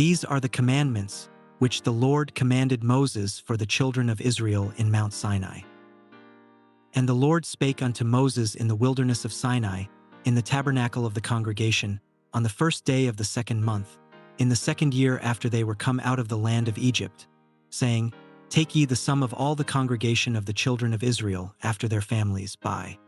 These are the commandments which the Lord commanded Moses for the children of Israel in Mount Sinai. And the Lord spake unto Moses in the wilderness of Sinai, in the tabernacle of the congregation, on the first day of the second month, in the second year after they were come out of the land of Egypt, saying, Take ye the sum of all the congregation of the children of Israel after their families by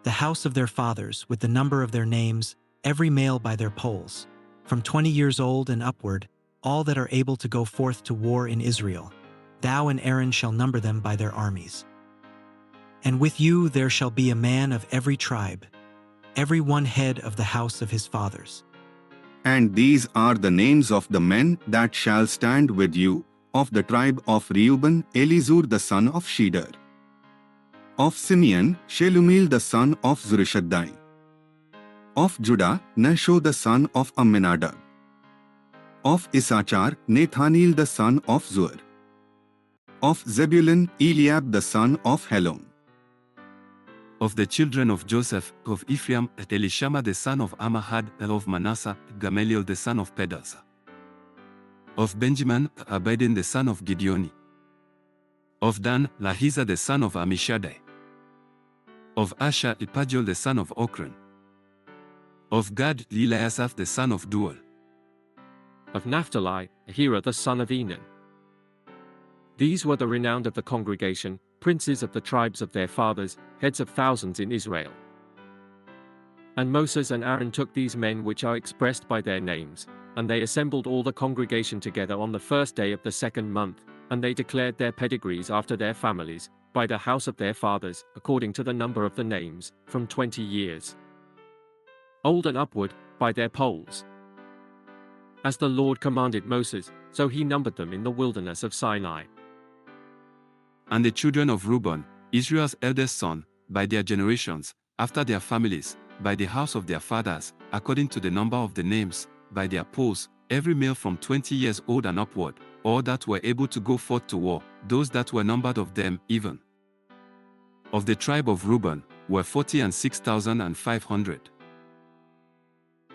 the house of their fathers, with the number of their names, every male by their polls, from 20 years old and upward, all that are able to go forth to war in Israel. Thou and Aaron shall number them by their armies. And with you there shall be a man of every tribe, every one head of the house of his fathers. And these are the names of the men that shall stand with you. Of the tribe of Reuben, Elizur the son of Shedeur. Of Simeon, Shelumiel the son of Zurishaddai. Of Judah, Nasho the son of Amminadab. Of Issachar, Nathaniel the son of Zur. Of Zebulun, Eliab the son of Helon. Of the children of Joseph, of Ephraim, Elishama the son of Ammihud, of Manasseh, Gamaliel the son of Pedaz. Of Benjamin, Abidan the son of Gideoni. Of Dan, Lahiza the son of Ammishaddai. Of Asher, Pagiel the son of Ochran. Of Gad, Eliasaph the son of Dual. Of Naphtali, Ahira the son of Enan. These were the renowned of the congregation, princes of the tribes of their fathers, heads of thousands in Israel. And Moses and Aaron took these men which are expressed by their names, and they assembled all the congregation together on the first day of the second month, and they declared their pedigrees after their families, by the house of their fathers, according to the number of the names, from 20 years old and upward, by their polls. As the Lord commanded Moses, so he numbered them in the wilderness of Sinai. And the children of Reuben, Israel's eldest son, by their generations, after their families, by the house of their fathers, according to the number of the names, by their polls, every male from 20 years old and upward, all that were able to go forth to war, those that were numbered of them even. Of the tribe of Reuben, were 46,500.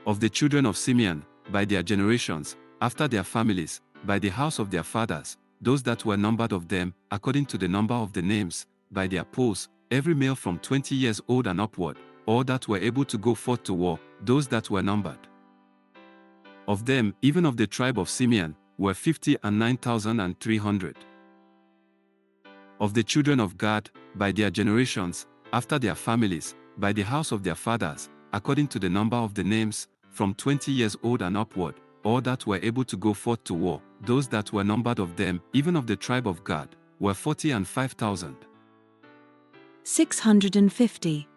Of the children of Simeon, by their generations, after their families, by the house of their fathers, those that were numbered of them, according to the number of the names, by their polls, every male from 20 years old and upward, all that were able to go forth to war, those that were numbered. Of them, even of the tribe of Simeon, were 59,300. Of the children of Gad, by their generations, after their families, by the house of their fathers, according to the number of the names, from 20 years old and upward, all that were able to go forth to war, those that were numbered of them, even of the tribe of Gad, were 45,000. 650.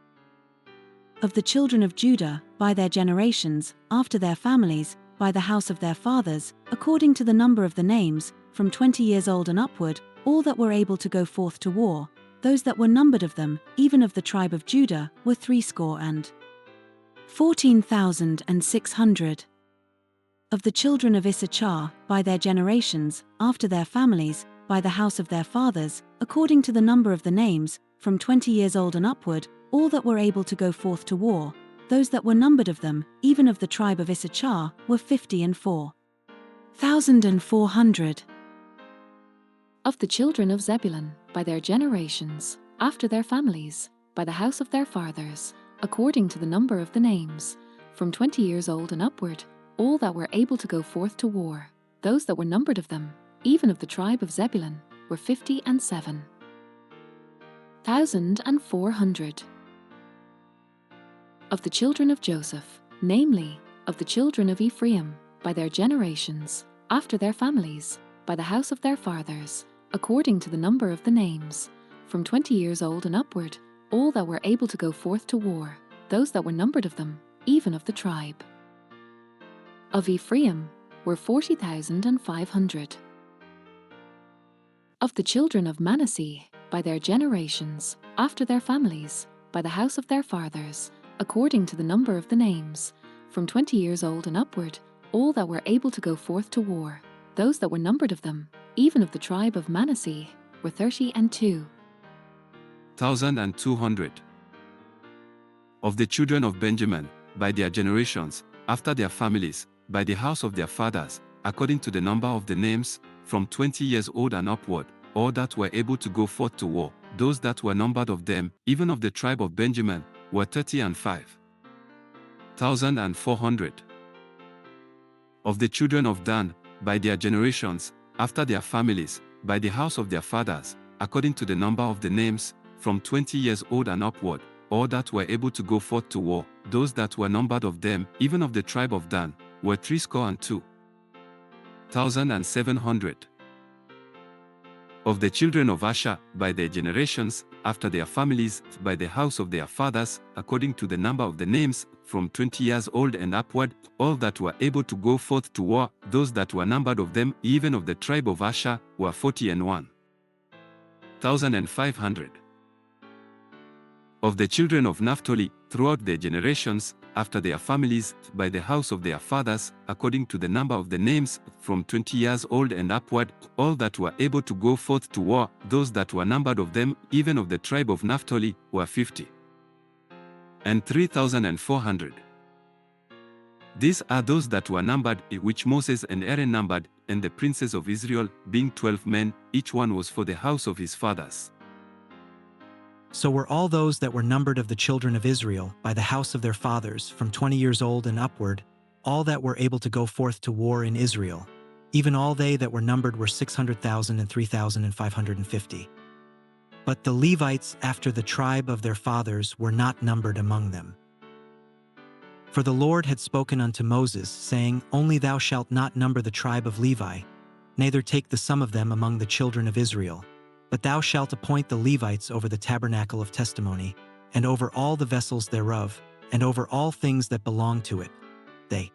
Of the children of Judah, by their generations, after their families, by the house of their fathers, according to the number of the names, from 20 years old and upward, all that were able to go forth to war, those that were numbered of them, even of the tribe of Judah, were 14,600. Of the children of Issachar, by their generations, after their families, by the house of their fathers, according to the number of the names, from 20 years old and upward, all that were able to go forth to war, those that were numbered of them, even of the tribe of Issachar, were 54,400. Of the children of Zebulun, by their generations, after their families, by the house of their fathers, according to the number of the names, from 20 years old and upward, all that were able to go forth to war, those that were numbered of them, even of the tribe of Zebulun, were 57,400. Of the children of Joseph, namely, of the children of Ephraim, by their generations, after their families, by the house of their fathers, according to the number of the names, from 20 years old and upward, all that were able to go forth to war, those that were numbered of them, even of the tribe of Ephraim, were 40,500. Of the children of Manasseh, by their generations, after their families, by the house of their fathers, according to the number of the names, from 20 years old and upward, all that were able to go forth to war, those that were numbered of them, even of the tribe of Manasseh, were 32,200. Of the children of Benjamin, by their generations, after their families, by the house of their fathers, according to the number of the names, from 20 years old and upward, all that were able to go forth to war. Those that were numbered of them, even of the tribe of Benjamin, were 30,500. Of the children of Dan, by their generations, after their families, by the house of their fathers, according to the number of the names, from 20 years old and upward, all that were able to go forth to war. Those that were numbered of them, even of the tribe of Dan, were 62,700. Of the children of Asher, by their generations, after their families, by the house of their fathers, according to the number of the names, from 20 years old and upward, all that were able to go forth to war, those that were numbered of them, even of the tribe of Asher, were 41,500. Of the children of Naphtali, throughout their generations, after their families, by the house of their fathers, according to the number of the names, from 20 years old and upward, all that were able to go forth to war, those that were numbered of them, even of the tribe of Naphtali, were 50,400. These are those that were numbered, which Moses and Aaron numbered, and the princes of Israel, being 12 men, each one was for the house of his fathers. So were all those that were numbered of the children of Israel, by the house of their fathers, from 20 years old and upward, all that were able to go forth to war in Israel. Even all they that were numbered were 600,000 and 3,550. But the Levites after the tribe of their fathers were not numbered among them. For the Lord had spoken unto Moses, saying, Only thou shalt not number the tribe of Levi, neither take the sum of them among the children of Israel. But thou shalt appoint the Levites over the tabernacle of testimony, and over all the vessels thereof, and over all things that belong to it. They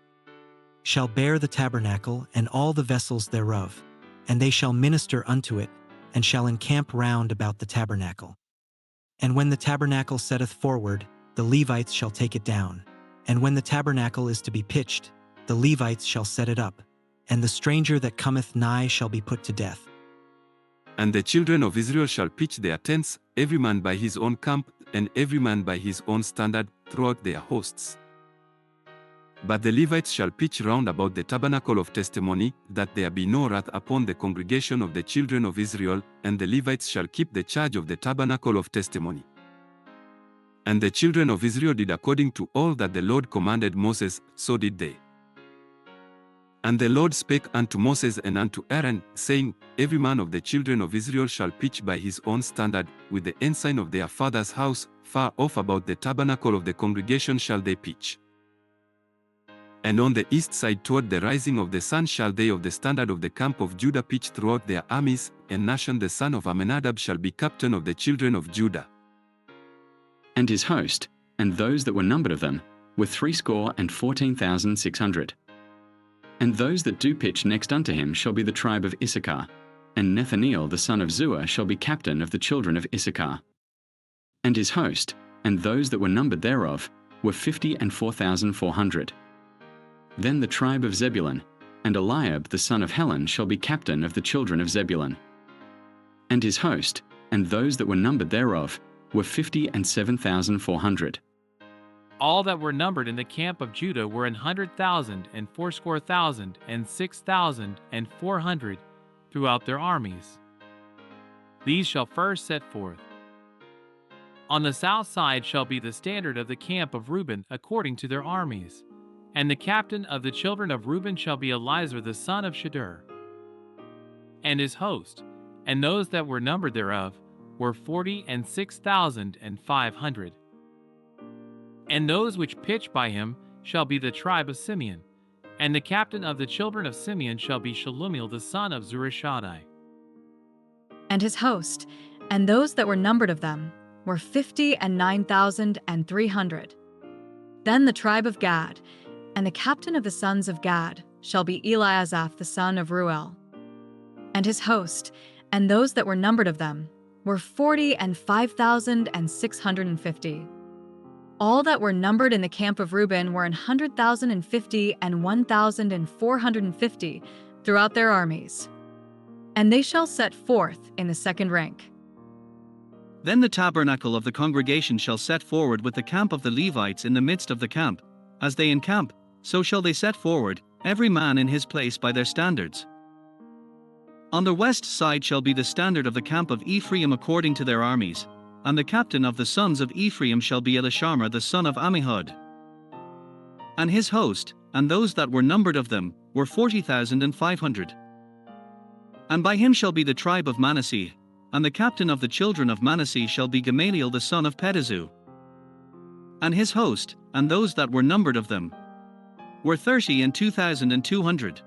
shall bear the tabernacle and all the vessels thereof, and they shall minister unto it, and shall encamp round about the tabernacle. And when the tabernacle setteth forward, the Levites shall take it down. And when the tabernacle is to be pitched, the Levites shall set it up, and the stranger that cometh nigh shall be put to death. And the children of Israel shall pitch their tents, every man by his own camp, and every man by his own standard, throughout their hosts. But the Levites shall pitch round about the tabernacle of testimony, that there be no wrath upon the congregation of the children of Israel, and the Levites shall keep the charge of the tabernacle of testimony. And the children of Israel did according to all that the Lord commanded Moses, so did they. And the Lord spake unto Moses and unto Aaron, saying, Every man of the children of Israel shall pitch by his own standard, with the ensign of their father's house, far off about the tabernacle of the congregation shall they pitch. And on the east side toward the rising of the sun shall they of the standard of the camp of Judah pitch throughout their armies, and Nahshon the son of Amminadab shall be captain of the children of Judah. And his host, and those that were numbered of them, were 314,600. And those that do pitch next unto him shall be the tribe of Issachar, and Nethaneel the son of Zuar shall be captain of the children of Issachar. And his host, and those that were numbered thereof, were 54,400. Then the tribe of Zebulun, and Eliab the son of Helon shall be captain of the children of Zebulun. And his host, and those that were numbered thereof, were 57,400. All that were numbered in the camp of Judah were 100,000 and 80,000 and 6,400 throughout their armies. These shall first set forth. On the south side shall be the standard of the camp of Reuben according to their armies. And the captain of the children of Reuben shall be Elizur the son of Shedeur. And his host, and those that were numbered thereof, were 46,500. And those which pitch by him shall be the tribe of Simeon. And the captain of the children of Simeon shall be Shelumiel the son of Zurishaddai. And his host, and those that were numbered of them, were 59,300. Then the tribe of Gad, and the captain of the sons of Gad, shall be Eliasaph the son of Ruel. And his host, and those that were numbered of them, were 45,650. All that were numbered in the camp of Reuben were 100,050 and 1,450 throughout their armies. And they shall set forth in the second rank. Then the tabernacle of the congregation shall set forward with the camp of the Levites in the midst of the camp. As they encamp, so shall they set forward, every man in his place by their standards. On the west side shall be the standard of the camp of Ephraim according to their armies, and the captain of the sons of Ephraim shall be Elishama the son of Ammihud. And his host, and those that were numbered of them, were 40,500. And by him shall be the tribe of Manasseh, and the captain of the children of Manasseh shall be Gamaliel the son of Pedazur. And his host, and those that were numbered of them, were 32,200.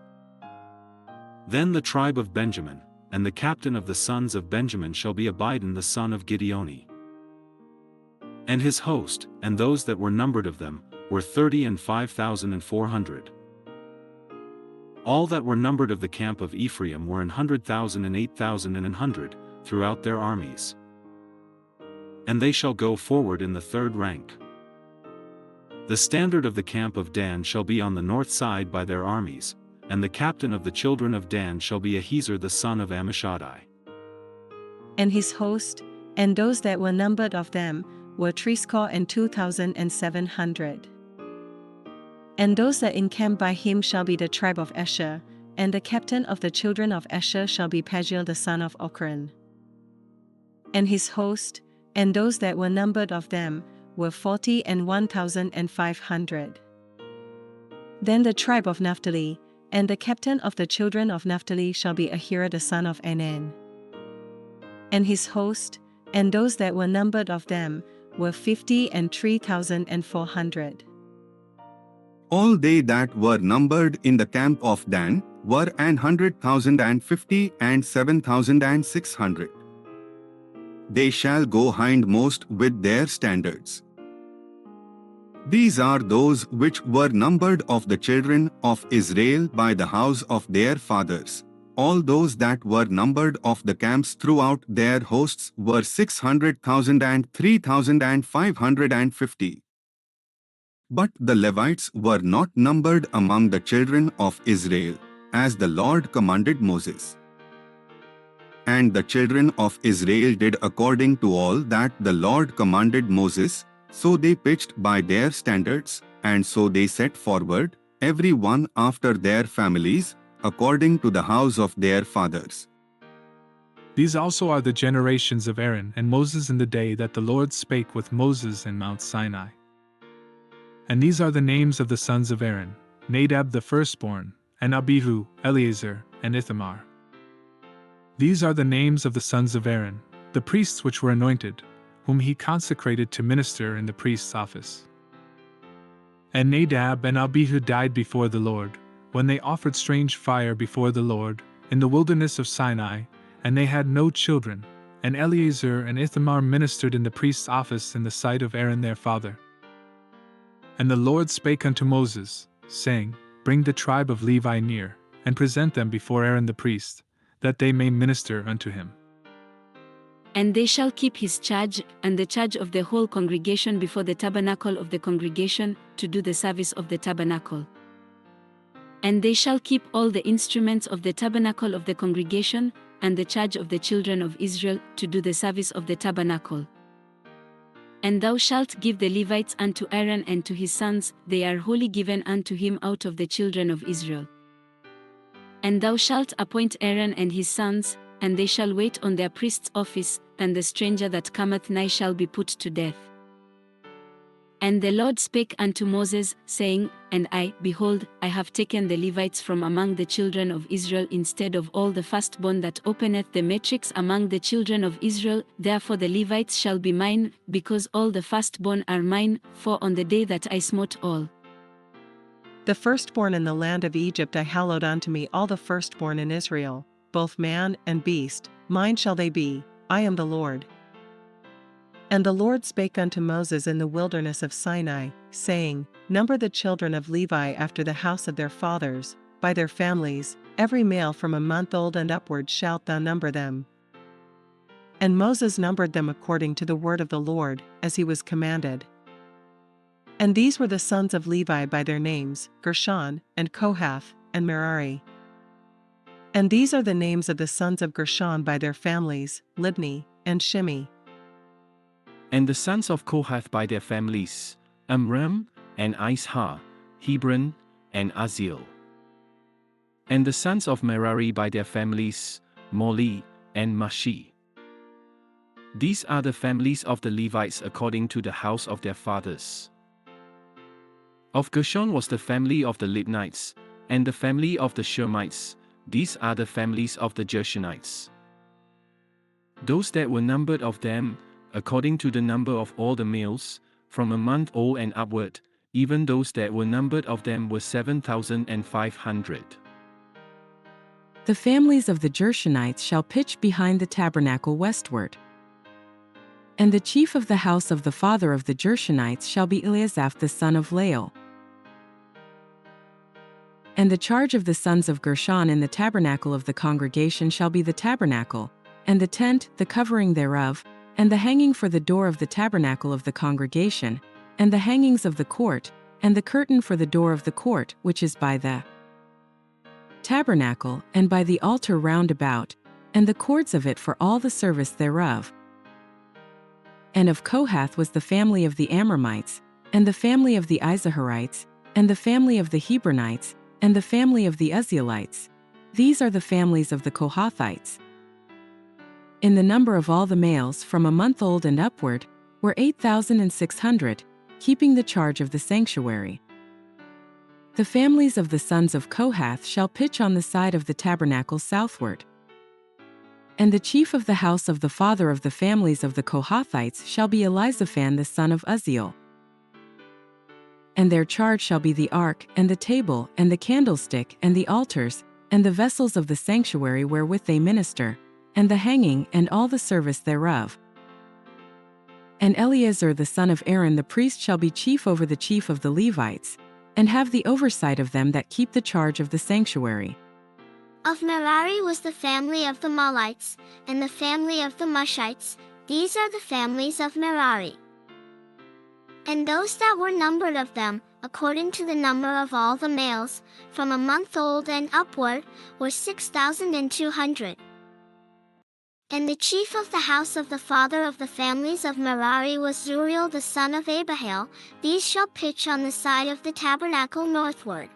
Then the tribe of Benjamin, and the captain of the sons of Benjamin shall be Abidan the son of Gideoni. And his host, and those that were numbered of them, were 35,400. All that were numbered of the camp of Ephraim were 100,000 and 8,100, throughout their armies. And they shall go forward in the third rank. The standard of the camp of Dan shall be on the north side by their armies, and the captain of the children of Dan shall be Ahiezer the son of Ammishaddai. And his host, and those that were numbered of them, were 32,700. And those that encamp by him shall be the tribe of Asher, and the captain of the children of Asher shall be Pagiel the son of Ochran. And his host, and those that were numbered of them, were 41,500. Then the tribe of Naphtali, and the captain of the children of Naphtali shall be Ahira the son of Enan. And his host, and those that were numbered of them, were 53,400. All they that were numbered in the camp of Dan were 100,050 and 7,600. They shall go hindmost with their standards. These are those which were numbered of the children of Israel by the house of their fathers. All those that were numbered of the camps throughout their hosts were 600,000 and 3,550. But the Levites were not numbered among the children of Israel, as the Lord commanded Moses. And the children of Israel did according to all that the Lord commanded Moses, so they pitched by their standards, and so they set forward, every one after their families, according to the house of their fathers. These also are the generations of Aaron and Moses in the day that the Lord spake with Moses in Mount Sinai. And these are the names of the sons of Aaron, Nadab the firstborn, and Abihu, Eleazar, and Ithamar. These are the names of the sons of Aaron, the priests which were anointed, whom he consecrated to minister in the priest's office. And Nadab and Abihu died before the Lord, when they offered strange fire before the Lord, in the wilderness of Sinai, and they had no children, and Eleazar and Ithamar ministered in the priest's office in the sight of Aaron their father. And the Lord spake unto Moses, saying, Bring the tribe of Levi near, and present them before Aaron the priest, that they may minister unto him. And they shall keep his charge, and the charge of the whole congregation before the tabernacle of the congregation, to do the service of the tabernacle. And they shall keep all the instruments of the tabernacle of the congregation, and the charge of the children of Israel, to do the service of the tabernacle. And thou shalt give the Levites unto Aaron and to his sons, they are wholly given unto him out of the children of Israel. And thou shalt appoint Aaron and his sons, and they shall wait on their priest's office, and the stranger that cometh nigh shall be put to death. And the Lord spake unto Moses, saying, And I, behold, I have taken the Levites from among the children of Israel instead of all the firstborn that openeth the matrix among the children of Israel, therefore the Levites shall be mine, because all the firstborn are mine, for on the day that I smote all The firstborn in the land of Egypt I hallowed unto me all the firstborn in Israel, both man and beast, mine shall they be, I am the Lord. And the Lord spake unto Moses in the wilderness of Sinai, saying, Number the children of Levi after the house of their fathers, by their families, every male from a month old and upward shalt thou number them. And Moses numbered them according to the word of the Lord, as he was commanded. And these were the sons of Levi by their names, Gershon, and Kohath, and Merari. And these are the names of the sons of Gershon by their families, Libni, and Shimei. And the sons of Kohath by their families, Amram, and Izhar, Hebron, and Azil. And the sons of Merari by their families, Moli and Mashi. These are the families of the Levites according to the house of their fathers. Of Gershon was the family of the Libnites, and the family of the Shermites. These are the families of the Gershonites. Those that were numbered of them, according to the number of all the males, from a month old and upward, even those that were numbered of them were 7,500. The families of the Gershonites shall pitch behind the tabernacle westward. And the chief of the house of the father of the Gershonites shall be Eliasaph the son of Lael. And the charge of the sons of Gershon in the tabernacle of the congregation shall be the tabernacle, and the tent, the covering thereof, and the hanging for the door of the tabernacle of the congregation, and the hangings of the court, and the curtain for the door of the court which is by the tabernacle, and by the altar round about, and the cords of it for all the service thereof. And of Kohath was the family of the Amramites, and the family of the Izaharites, and the family of the Hebronites, and the family of the Uzzielites. These are the families of the Kohathites. In the number of all the males from a month old and upward were 8,600, keeping the charge of the sanctuary. The families of the sons of Kohath shall pitch on the side of the tabernacle southward. And the chief of the house of the father of the families of the Kohathites shall be Elizaphan the son of Uzziel. And their charge shall be the ark, and the table, and the candlestick, and the altars, and the vessels of the sanctuary wherewith they minister, and the hanging, and all the service thereof. And Eleazar the son of Aaron the priest shall be chief over the chief of the Levites, and have the oversight of them that keep the charge of the sanctuary. Of Merari was the family of the Malites, and the family of the Mushites. These are the families of Merari. And those that were numbered of them, according to the number of all the males, from a month old and upward, were 6,200. And the chief of the house of the father of the families of Merari was Zuriel the son of Abihail. These shall pitch on the side of the tabernacle northward.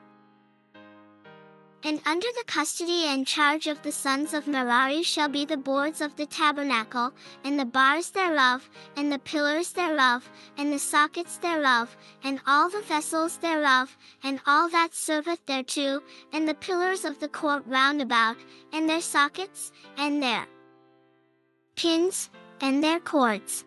And under the custody and charge of the sons of Merari shall be the boards of the tabernacle, and the bars thereof, and the pillars thereof, and the sockets thereof, and all the vessels thereof, and all that serveth thereto, and the pillars of the court round about, and their sockets, and their pins, and their cords.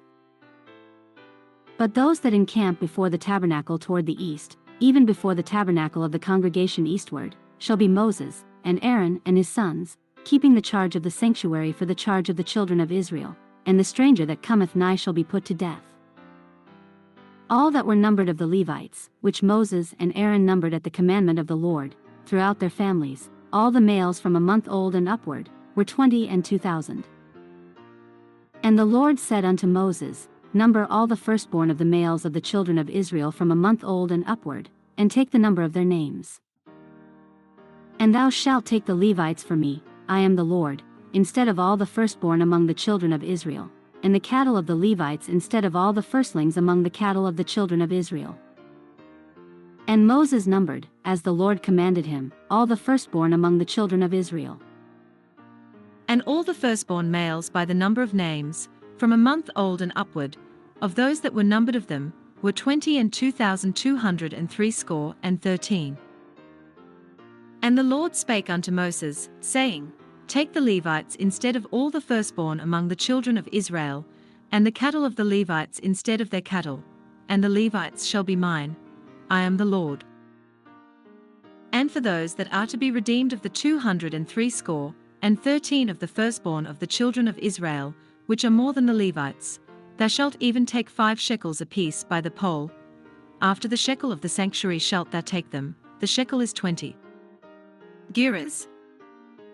But those that encamp before the tabernacle toward the east, even before the tabernacle of the congregation eastward, shall be Moses, and Aaron and his sons, keeping the charge of the sanctuary for the charge of the children of Israel, and the stranger that cometh nigh shall be put to death. All that were numbered of the Levites, which Moses and Aaron numbered at the commandment of the Lord, throughout their families, all the males from a month old and upward, were 22,000. And the Lord said unto Moses, Number all the firstborn of the males of the children of Israel from a month old and upward, and take the number of their names. And thou shalt take the Levites for me, I am the Lord, instead of all the firstborn among the children of Israel, and the cattle of the Levites instead of all the firstlings among the cattle of the children of Israel. And Moses numbered, as the Lord commanded him, all the firstborn among the children of Israel. And all the firstborn males by the number of names, from a month old and upward, of those that were numbered of them, were 22,213. And the Lord spake unto Moses, saying, Take the Levites instead of all the firstborn among the children of Israel, and the cattle of the Levites instead of their cattle, and the Levites shall be mine. I am the Lord. And for those that are to be redeemed of the 213 of the firstborn of the children of Israel, which are more than the Levites, thou shalt even take 5 shekels apiece by the poll. After the shekel of the sanctuary shalt thou take them, the shekel is 20 gerahs.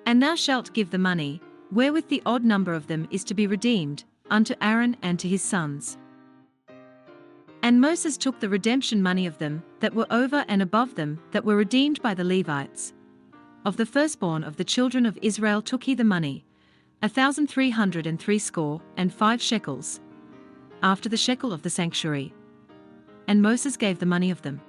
And thou shalt give the money, wherewith the odd number of them is to be redeemed, unto Aaron and to his sons. And Moses took the redemption money of them that were over and above them that were redeemed by the Levites. Of the firstborn of the children of Israel took he the money, 1,365 shekels, after the shekel of the sanctuary. And Moses gave the money of them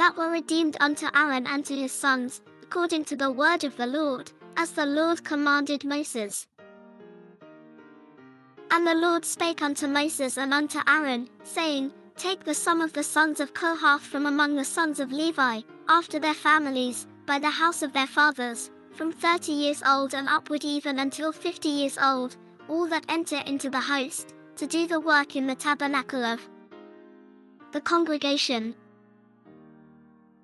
that were redeemed unto Aaron and to his sons, according to the word of the Lord, as the Lord commanded Moses. And the Lord spake unto Moses and unto Aaron, saying, Take the sum of the sons of Kohath from among the sons of Levi, after their families, by the house of their fathers, from 30 years old and upward even until 50 years old, all that enter into the host, to do the work in the tabernacle of the congregation.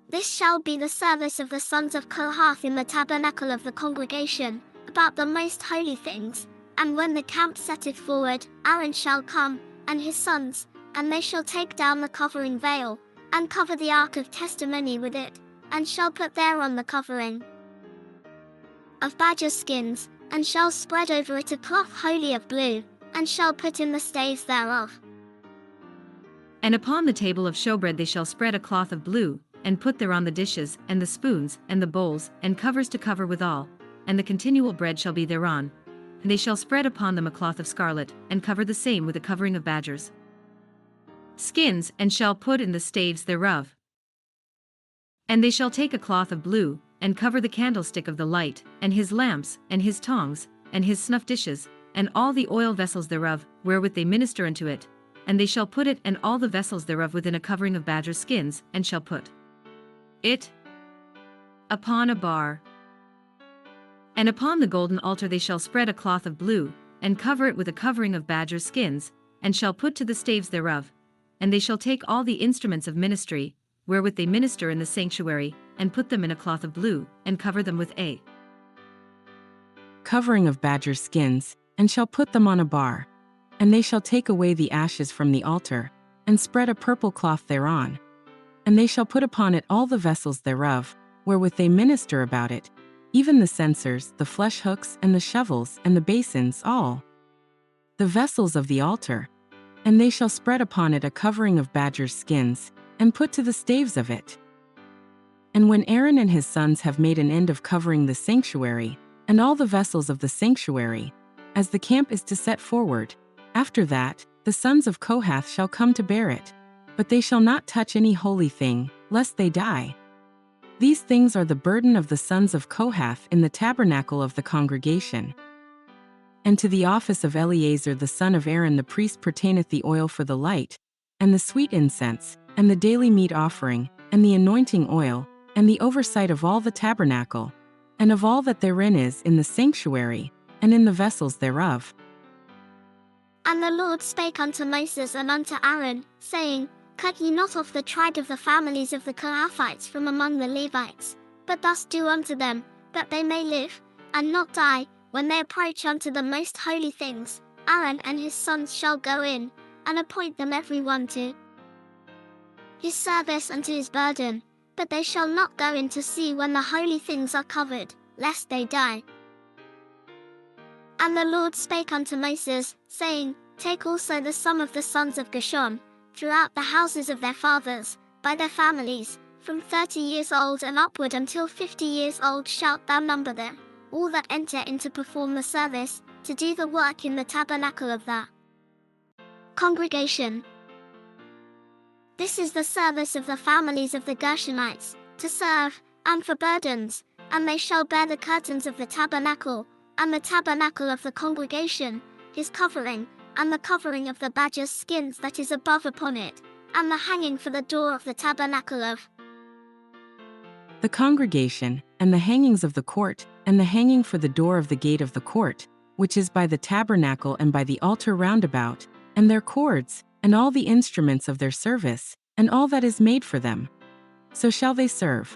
This shall be the service of the sons of Kohath in the tabernacle of the congregation, about the most holy things. And when the camp setteth forward, Aaron shall come, and his sons, and they shall take down the covering veil, and cover the ark of testimony with it, and shall put thereon the covering of badger skins, and shall spread over it a cloth wholly of blue, and shall put in the staves thereof. And upon the table of showbread they shall spread a cloth of blue, and put thereon the dishes, and the spoons, and the bowls, and covers to cover withal, and the continual bread shall be thereon. And they shall spread upon them a cloth of scarlet, and cover the same with a covering of badgers' skins, and shall put in the staves thereof. And they shall take a cloth of blue, and cover the candlestick of the light, and his lamps, and his tongs, and his snuff dishes, and all the oil vessels thereof, wherewith they minister unto it. And they shall put it and all the vessels thereof within a covering of badgers' skins, and shall put it upon a bar. And upon the golden altar they shall spread a cloth of blue, and cover it with a covering of badgers' skins, and shall put to the staves thereof. And they shall take all the instruments of ministry, wherewith they minister in the sanctuary, and put them in a cloth of blue, and cover them with a covering of badgers' skins, and shall put them on a bar. And they shall take away the ashes from the altar, and spread a purple cloth thereon. And they shall put upon it all the vessels thereof, wherewith they minister about it, even the censers, the flesh hooks, and the shovels, and the basins, all the vessels of the altar. And they shall spread upon it a covering of badgers' skins, and put to the staves of it. And when Aaron and his sons have made an end of covering the sanctuary, and all the vessels of the sanctuary, as the camp is to set forward, after that, the sons of Kohath shall come to bear it, but they shall not touch any holy thing, lest they die. These things are the burden of the sons of Kohath in the tabernacle of the congregation. And to the office of Eleazar the son of Aaron the priest pertaineth the oil for the light, and the sweet incense, and the daily meat offering, and the anointing oil, and the oversight of all the tabernacle, and of all that therein is in the sanctuary, and in the vessels thereof. And the Lord spake unto Moses and unto Aaron, saying, Cut ye not off the tribe of the families of the Kohathites from among the Levites, but thus do unto them, that they may live, and not die, when they approach unto the most holy things. Aaron and his sons shall go in, and appoint them every one to his service and to his burden, but they shall not go in to see when the holy things are covered, lest they die. And the Lord spake unto Moses, saying, Take also the sum of the sons of Gershon, throughout the houses of their fathers, by their families, from 30 years old and upward until 50 years old shalt thou number them, all that enter in to perform the service, to do the work in the tabernacle of the congregation. This is the service of the families of the Gershonites, to serve, and for burdens, and they shall bear the curtains of the tabernacle, and the tabernacle of the congregation, his covering, and the covering of the badger's skins that is above upon it, and the hanging for the door of the tabernacle of the congregation, and the hangings of the court, and the hanging for the door of the gate of the court, which is by the tabernacle and by the altar round about, and their cords, and all the instruments of their service, and all that is made for them. So shall they serve.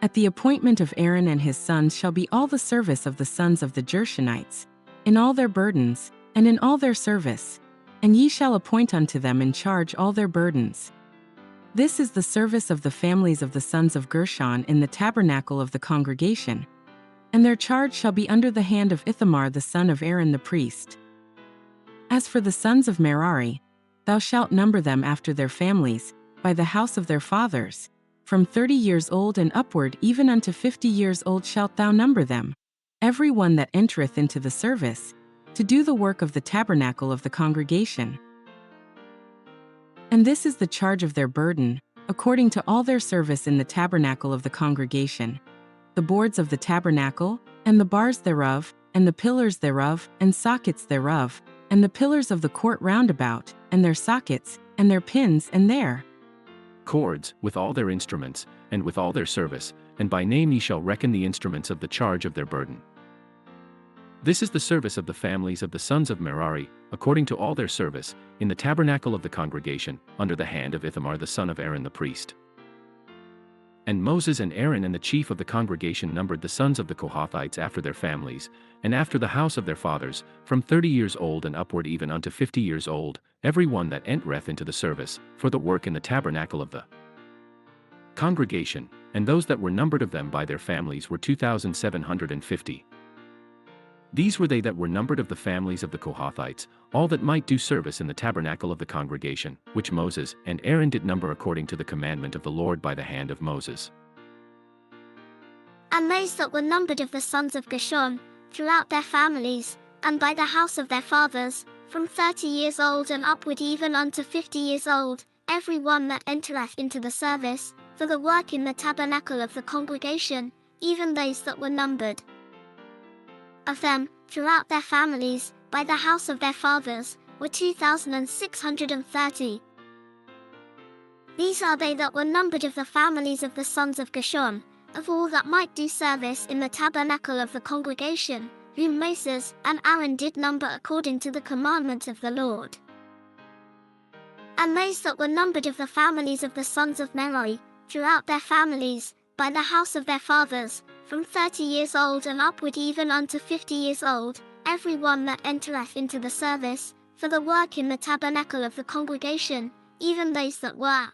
At the appointment of Aaron and his sons shall be all the service of the sons of the Gershonites, in all their burdens, and in all their service, and ye shall appoint unto them in charge all their burdens. This is the service of the families of the sons of Gershon in the tabernacle of the congregation, and their charge shall be under the hand of Ithamar the son of Aaron the priest. As for the sons of Merari, thou shalt number them after their families, by the house of their fathers. From 30 years old and upward even unto 50 years old shalt thou number them, every one that entereth into the service, to do the work of the tabernacle of the congregation. And this is the charge of their burden, according to all their service in the tabernacle of the congregation. the boards of the tabernacle, and the bars thereof, and the pillars thereof, and sockets thereof, and the pillars of the court round about, and their sockets, and their pins, and their cords, with all their instruments, and with all their service, and by name ye shall reckon the instruments of the charge of their burden. This is the service of the families of the sons of Merari, according to all their service, in the tabernacle of the congregation, under the hand of Ithamar the son of Aaron the priest. And Moses and Aaron and the chief of the congregation numbered the sons of the Kohathites after their families, and after the house of their fathers, from 30 years old and upward even unto 50 years old, every one that entereth into the service, for the work in the tabernacle of the congregation, and those that were numbered of them by their families were 2,750. These were they that were numbered of the families of the Kohathites, all that might do service in the tabernacle of the congregation, which Moses and Aaron did number according to the commandment of the Lord by the hand of Moses. And those that were numbered of the sons of Gershon, throughout their families, and by the house of their fathers, from 30 years old and upward even unto 50 years old, every one that entereth into the service, for the work in the tabernacle of the congregation, even those that were numbered of them, throughout their families, by the house of their fathers, were 2,630. These are they that were numbered of the families of the sons of Gershon, of all that might do service in the tabernacle of the congregation, whom Moses and Aaron did number according to the commandment of the Lord. And those that were numbered of the families of the sons of Merari, throughout their families, by the house of their fathers, from 30 years old and upward even unto 50 years old, every one that entereth into the service, for the work in the tabernacle of the congregation, even those that were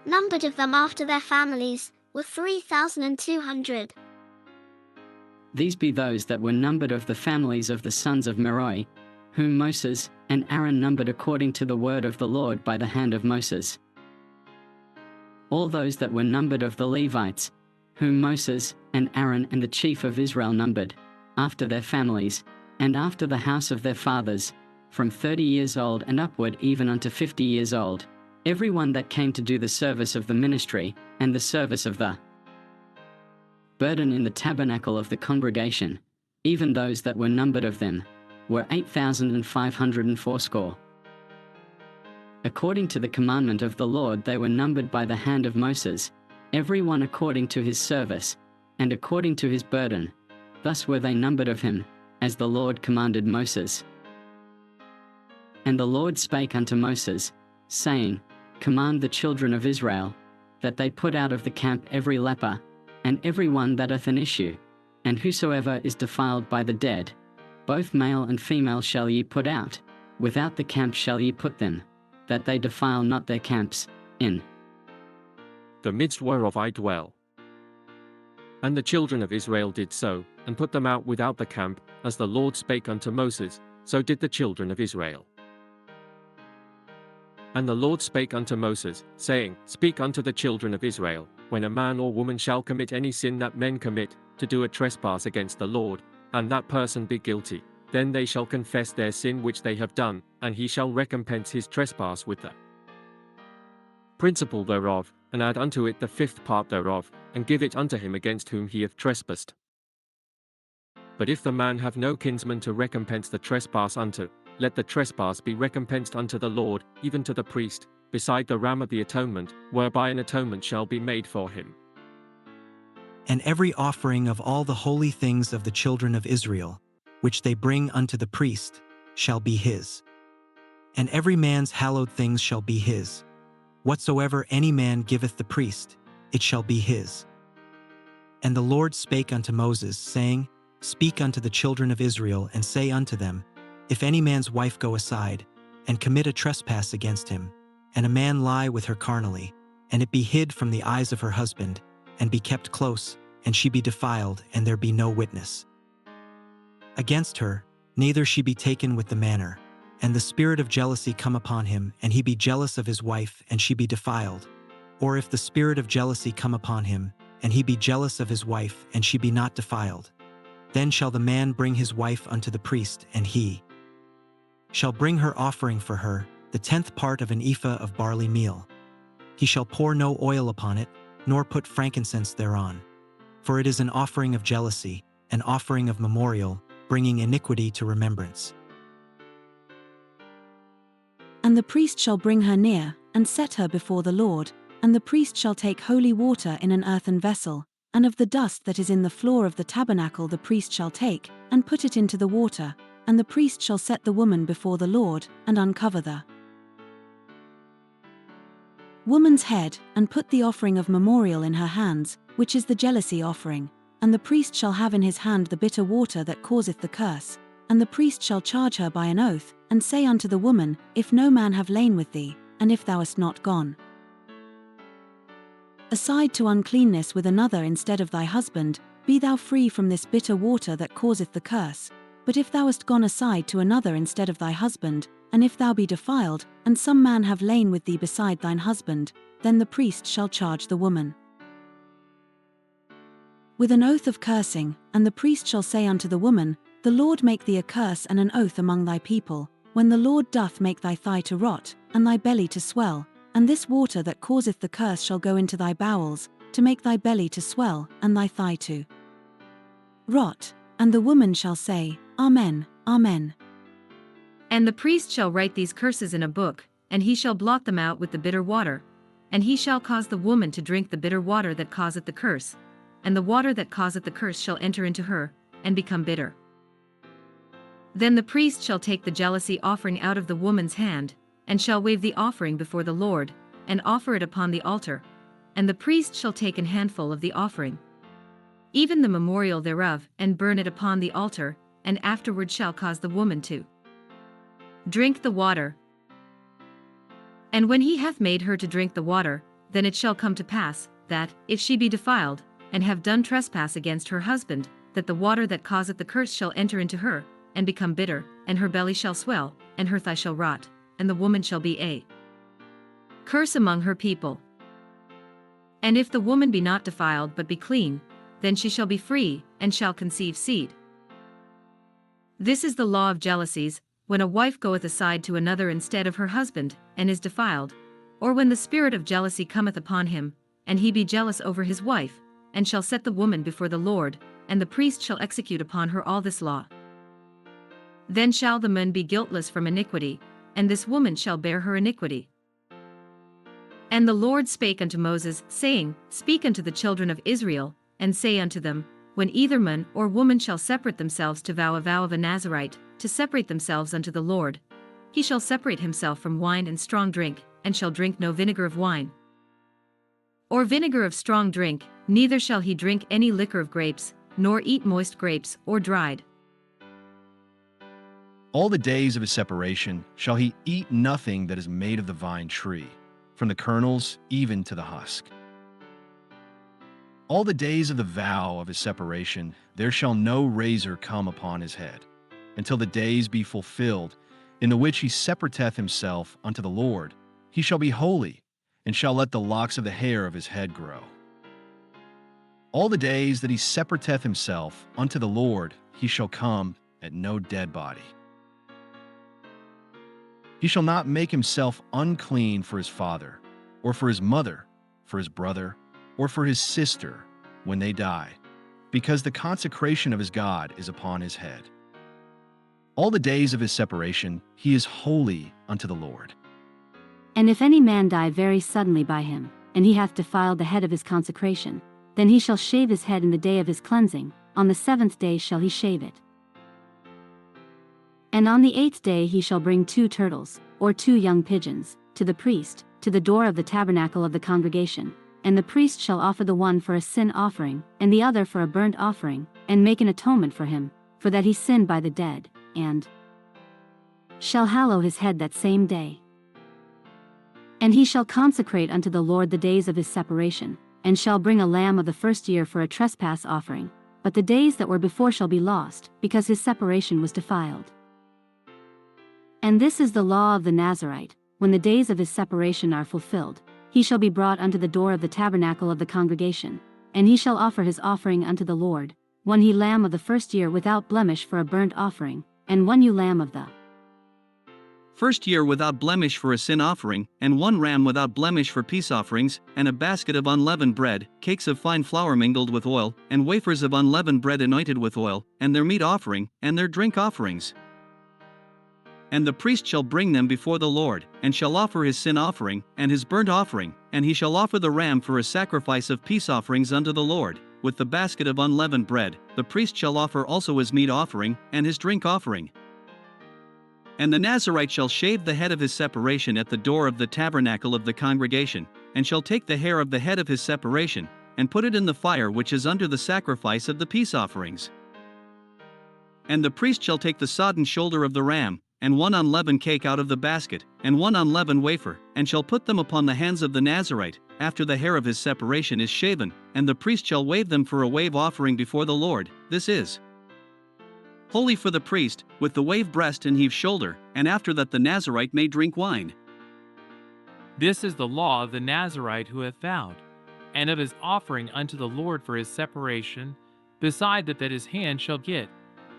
numbered of them after their families, were 3,200. These be those that were numbered of the families of the sons of Merari, whom Moses and Aaron numbered according to the word of the Lord by the hand of Moses. All those that were numbered of the Levites, whom Moses and Aaron and the chief of Israel numbered, after their families, and after the house of their fathers, from 30 years old and upward even unto 50 years old, every one that came to do the service of the ministry, and the service of the burden in the tabernacle of the congregation, even those that were numbered of them, were 8,580. According to the commandment of the Lord they were numbered by the hand of Moses, every one according to his service, and according to his burden. Thus were they numbered of him, as the Lord commanded Moses. And the Lord spake unto Moses, saying, Command the children of Israel, that they put out of the camp every leper, and every one that hath an issue, and whosoever is defiled by the dead, both male and female shall ye put out, without the camp shall ye put them, that they defile not their camps, in the midst whereof I dwell. And the children of Israel did so, and put them out without the camp, as the Lord spake unto Moses, so did the children of Israel. And the Lord spake unto Moses, saying, Speak unto the children of Israel, when a man or woman shall commit any sin that men commit, to do a trespass against the Lord, and that person be guilty, then they shall confess their sin which they have done, and he shall recompense his trespass with the principal thereof, and add unto it the 5th part thereof, and give it unto him against whom he hath trespassed. But if the man have no kinsman to recompense the trespass unto, let the trespass be recompensed unto the Lord, even to the priest, beside the ram of the atonement, whereby an atonement shall be made for him. And every offering of all the holy things of the children of Israel, which they bring unto the priest, shall be his. And every man's hallowed things shall be his. Whatsoever any man giveth the priest, it shall be his. And the Lord spake unto Moses, saying, Speak unto the children of Israel, and say unto them, If any man's wife go aside, and commit a trespass against him, and a man lie with her carnally, and it be hid from the eyes of her husband, and be kept close, and she be defiled, and there be no witness against her, neither she be taken with the manner, and the spirit of jealousy come upon him, and he be jealous of his wife, and she be defiled. Or if the spirit of jealousy come upon him, and he be jealous of his wife, and she be not defiled, then shall the man bring his wife unto the priest, and he shall bring her offering for her, the 10th part of an ephah of barley meal. He shall pour no oil upon it, nor put frankincense thereon. for it is an offering of jealousy, an offering of memorial, bringing iniquity to remembrance. And the priest shall bring her near, and set her before the Lord, and the priest shall take holy water in an earthen vessel, and of the dust that is in the floor of the tabernacle the priest shall take, and put it into the water, and the priest shall set the woman before the Lord, and uncover the woman's head, and put the offering of memorial in her hands, which is the jealousy offering, and the priest shall have in his hand the bitter water that causeth the curse, and the priest shall charge her by an oath, and say unto the woman, If no man have lain with thee, and if thou hast not gone aside to uncleanness with another instead of thy husband, be thou free from this bitter water that causeth the curse. But if thou hast gone aside to another instead of thy husband, and if thou be defiled, and some man have lain with thee beside thine husband, then the priest shall charge the woman with an oath of cursing, and the priest shall say unto the woman, The Lord make thee a curse and an oath among thy people, when the Lord doth make thy thigh to rot, and thy belly to swell, and this water that causeth the curse shall go into thy bowels, to make thy belly to swell, and thy thigh to rot. And the woman shall say, Amen, Amen. And the priest shall write these curses in a book, and he shall blot them out with the bitter water. And he shall cause the woman to drink the bitter water that causeth the curse, and the water that causeth the curse shall enter into her, and become bitter. Then the priest shall take the jealousy offering out of the woman's hand, and shall wave the offering before the Lord, and offer it upon the altar. And the priest shall take an handful of the offering, even the memorial thereof, and burn it upon the altar, and afterward shall cause the woman to drink the water. And when he hath made her to drink the water, then it shall come to pass, that, if she be defiled, and have done trespass against her husband, that the water that causeth the curse shall enter into her, and become bitter, and her belly shall swell, and her thigh shall rot, and the woman shall be a curse among her people. And if the woman be not defiled but be clean, then she shall be free, and shall conceive seed. This is the law of jealousies, when a wife goeth aside to another instead of her husband, and is defiled, or when the spirit of jealousy cometh upon him, and he be jealous over his wife, and shall set the woman before the Lord, and the priest shall execute upon her all this law. Then shall the man be guiltless from iniquity, and this woman shall bear her iniquity. And the Lord spake unto Moses, saying, Speak unto the children of Israel, and say unto them, When either man or woman shall separate themselves to vow a vow of a Nazarite, to separate themselves unto the Lord, he shall separate himself from wine and strong drink, and shall drink no vinegar of wine, or vinegar of strong drink, neither shall he drink any liquor of grapes, nor eat moist grapes, or dried. All the days of his separation shall he eat nothing that is made of the vine tree, from the kernels even to the husk. All the days of the vow of his separation there shall no razor come upon his head, until the days be fulfilled, in the which he separateth himself unto the Lord. He shall be holy, and shall let the locks of the hair of his head grow. All the days that he separateth himself unto the Lord he shall come at no dead body. He shall not make himself unclean for his father, or for his mother, for his brother, or for his sister, when they die, because the consecration of his God is upon his head. All the days of his separation he is holy unto the Lord. And if any man die very suddenly by him, and he hath defiled the head of his consecration, then he shall shave his head in the day of his cleansing, on the 7th day shall he shave it. And on the 8th day he shall bring 2 turtles, or 2 young pigeons, to the priest, to the door of the tabernacle of the congregation. And the priest shall offer the one for a sin offering, and the other for a burnt offering, and make an atonement for him, for that he sinned by the dead, and shall hallow his head that same day. And he shall consecrate unto the Lord the days of his separation, and shall bring a lamb of the first year for a trespass offering, but the days that were before shall be lost, because his separation was defiled. And this is the law of the Nazarite, when the days of his separation are fulfilled, he shall be brought unto the door of the tabernacle of the congregation, and he shall offer his offering unto the Lord, 1 he lamb of the first year without blemish for a burnt offering, and 1 ewe lamb of the first year without blemish for a sin offering, and 1 ram without blemish for peace offerings, and a basket of unleavened bread, cakes of fine flour mingled with oil, and wafers of unleavened bread anointed with oil, and their meat offering, and their drink offerings. And the priest shall bring them before the Lord, and shall offer his sin offering, and his burnt offering, and he shall offer the ram for a sacrifice of peace offerings unto the Lord. With the basket of unleavened bread, the priest shall offer also his meat offering, and his drink offering. And the Nazarite shall shave the head of his separation at the door of the tabernacle of the congregation, and shall take the hair of the head of his separation, and put it in the fire which is under the sacrifice of the peace offerings. And the priest shall take the sodden shoulder of the ram, and 1 unleavened cake out of the basket, and 1 unleavened wafer, and shall put them upon the hands of the Nazarite, after the hair of his separation is shaven, and the priest shall wave them for a wave offering before the Lord. This is holy for the priest, with the wave breast and heave shoulder, and after that the Nazarite may drink wine. This is the law of the Nazarite who hath vowed, and of his offering unto the Lord for his separation, beside that his hand shall get,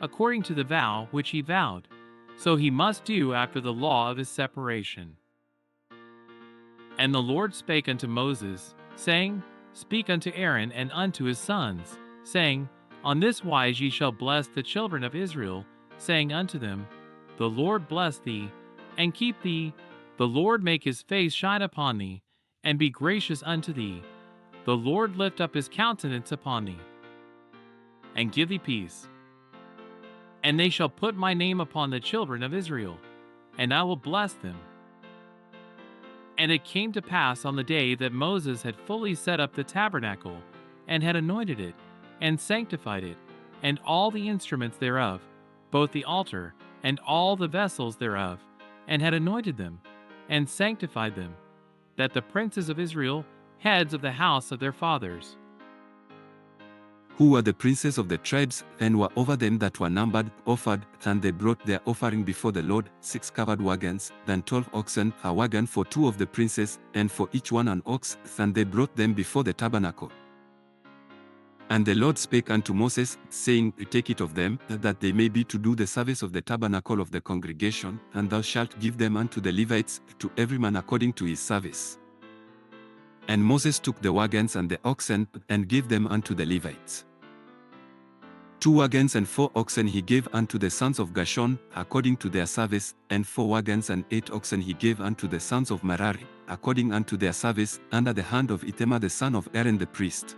according to the vow which he vowed. So he must do after the law of his separation. And the Lord spake unto Moses, saying, Speak unto Aaron and unto his sons, saying, On this wise ye shall bless the children of Israel, saying unto them, The Lord bless thee, and keep thee. The Lord make his face shine upon thee, and be gracious unto thee. The Lord lift up his countenance upon thee, and give thee peace. And they shall put my name upon the children of Israel, and I will bless them. And it came to pass on the day that Moses had fully set up the tabernacle, and had anointed it, and sanctified it, and all the instruments thereof, both the altar, and all the vessels thereof, and had anointed them, and sanctified them, that the princes of Israel, heads of the house of their fathers, who were the princes of the tribes, and were over them that were numbered, offered, and they brought their offering before the Lord, 6 covered wagons, then 12 oxen, a wagon for 2 of the princes, and for each one an ox, and they brought them before the tabernacle. And the Lord spake unto Moses, saying, Take it of them, that they may be to do the service of the tabernacle of the congregation, and thou shalt give them unto the Levites, to every man according to his service. And Moses took the wagons and the oxen, and gave them unto the Levites. 2 wagons and 4 oxen he gave unto the sons of Gershon, according to their service, and 4 wagons and 8 oxen he gave unto the sons of Merari, according unto their service, under the hand of Ithamar the son of Aaron the priest.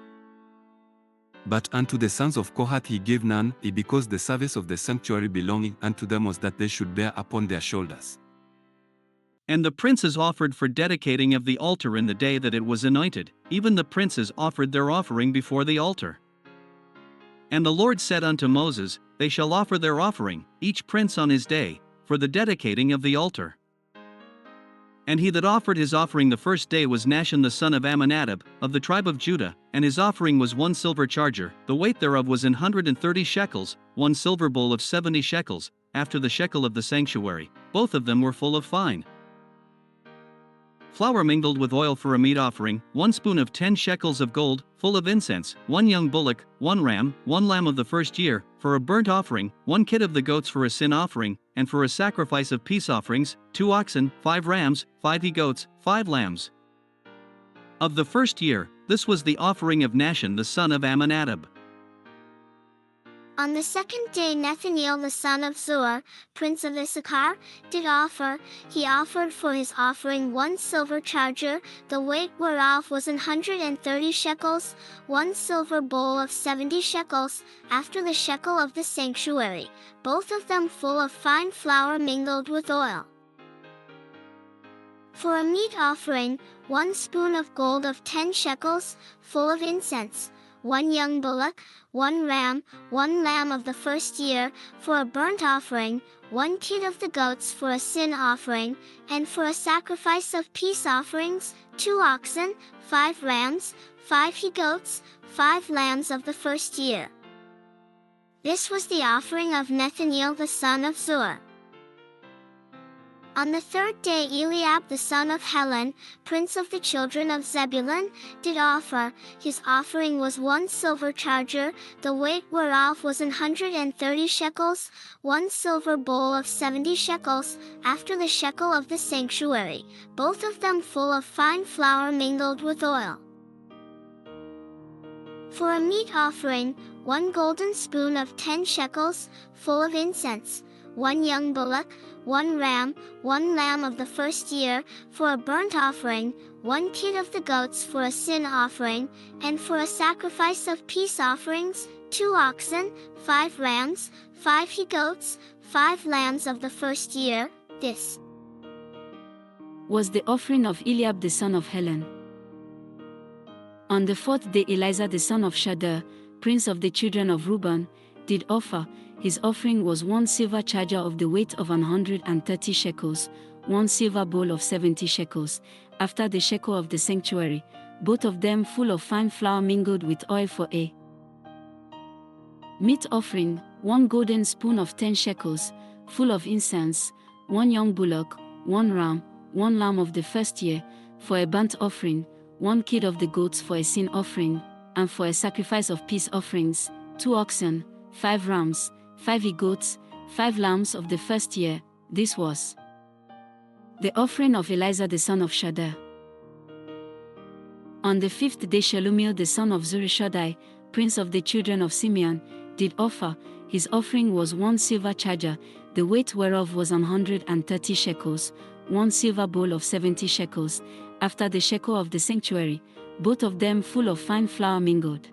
But unto the sons of Kohath he gave none, because the service of the sanctuary belonging unto them was that they should bear upon their shoulders. And the princes offered for dedicating of the altar in the day that it was anointed, even the princes offered their offering before the altar. And the Lord said unto Moses, They shall offer their offering, each prince on his day, for the dedicating of the altar. And he that offered his offering the first day was Nahshon the son of Amminadab, of the tribe of Judah, and his offering was 1 silver charger, the weight thereof was 130 shekels, 1 silver bowl of 70 shekels, after the shekel of the sanctuary, both of them were full of fine flour mingled with oil for a meat offering, 1 spoon of 10 shekels of gold, full of incense, 1 young bullock, 1 ram, 1 lamb of the first year, for a burnt offering, 1 kid of the goats for a sin offering, and for a sacrifice of peace offerings, 2 oxen, 5 rams, 5 he-goats, 5 lambs. Of the first year, this was the offering of Nahshon the son of Amminadab. On the 2nd day Nethaneel the son of Zuar, prince of Issachar, did offer. He offered for his offering 1 silver charger, the weight whereof was 130 shekels, 1 silver bowl of 70 shekels, after the shekel of the sanctuary, both of them full of fine flour mingled with oil. For a meat offering, 1 spoon of gold of 10 shekels, full of incense, 1 young bullock, 1 ram, 1 lamb of the first year, for a burnt offering, 1 kid of the goats for a sin offering, and for a sacrifice of peace offerings, 2 oxen, 5 rams, 5 he-goats, 5 lambs of the first year. This was the offering of Nethaneel the son of Zuar. On the third day Eliab the son of Helon, prince of the children of Zebulun, did offer. His offering was 1 silver charger, the weight whereof was 130 shekels, 1 silver bowl of 70 shekels, after the shekel of the sanctuary, both of them full of fine flour mingled with oil. For a meat offering, 1 golden spoon of 10 shekels, full of incense, 1 young bullock, 1 ram, 1 lamb of the first year, for a burnt offering, 1 kid of the goats for a sin offering, and for a sacrifice of peace offerings, 2 oxen, 5 rams, 5 he-goats, 5 lambs of the first year. This was the offering of Eliab the son of Helon. On the 4th day Eleazar the son of Shadder, prince of the children of Reuben, did offer. His offering was 1 silver charger of the weight of 130 shekels, 1 silver bowl of 70 shekels, after the shekel of the sanctuary, both of them full of fine flour mingled with oil for a meat offering, 1 golden spoon of 10 shekels, full of incense, 1 young bullock, 1 ram, 1 lamb of the first year, for a burnt offering, 1 kid of the goats for a sin offering, and for a sacrifice of peace offerings, 2 oxen, 5 rams, 5 he-goats, 5 lambs of the first year. This was the offering of Eleazar the son of Shadder. On the 5th day Shelumiel the son of Zurishaddai, prince of the children of Simeon, did offer. His offering was 1 silver charger, the weight whereof was 130 shekels, 1 silver bowl of 70 shekels, after the shekel of the sanctuary, both of them full of fine flour mingled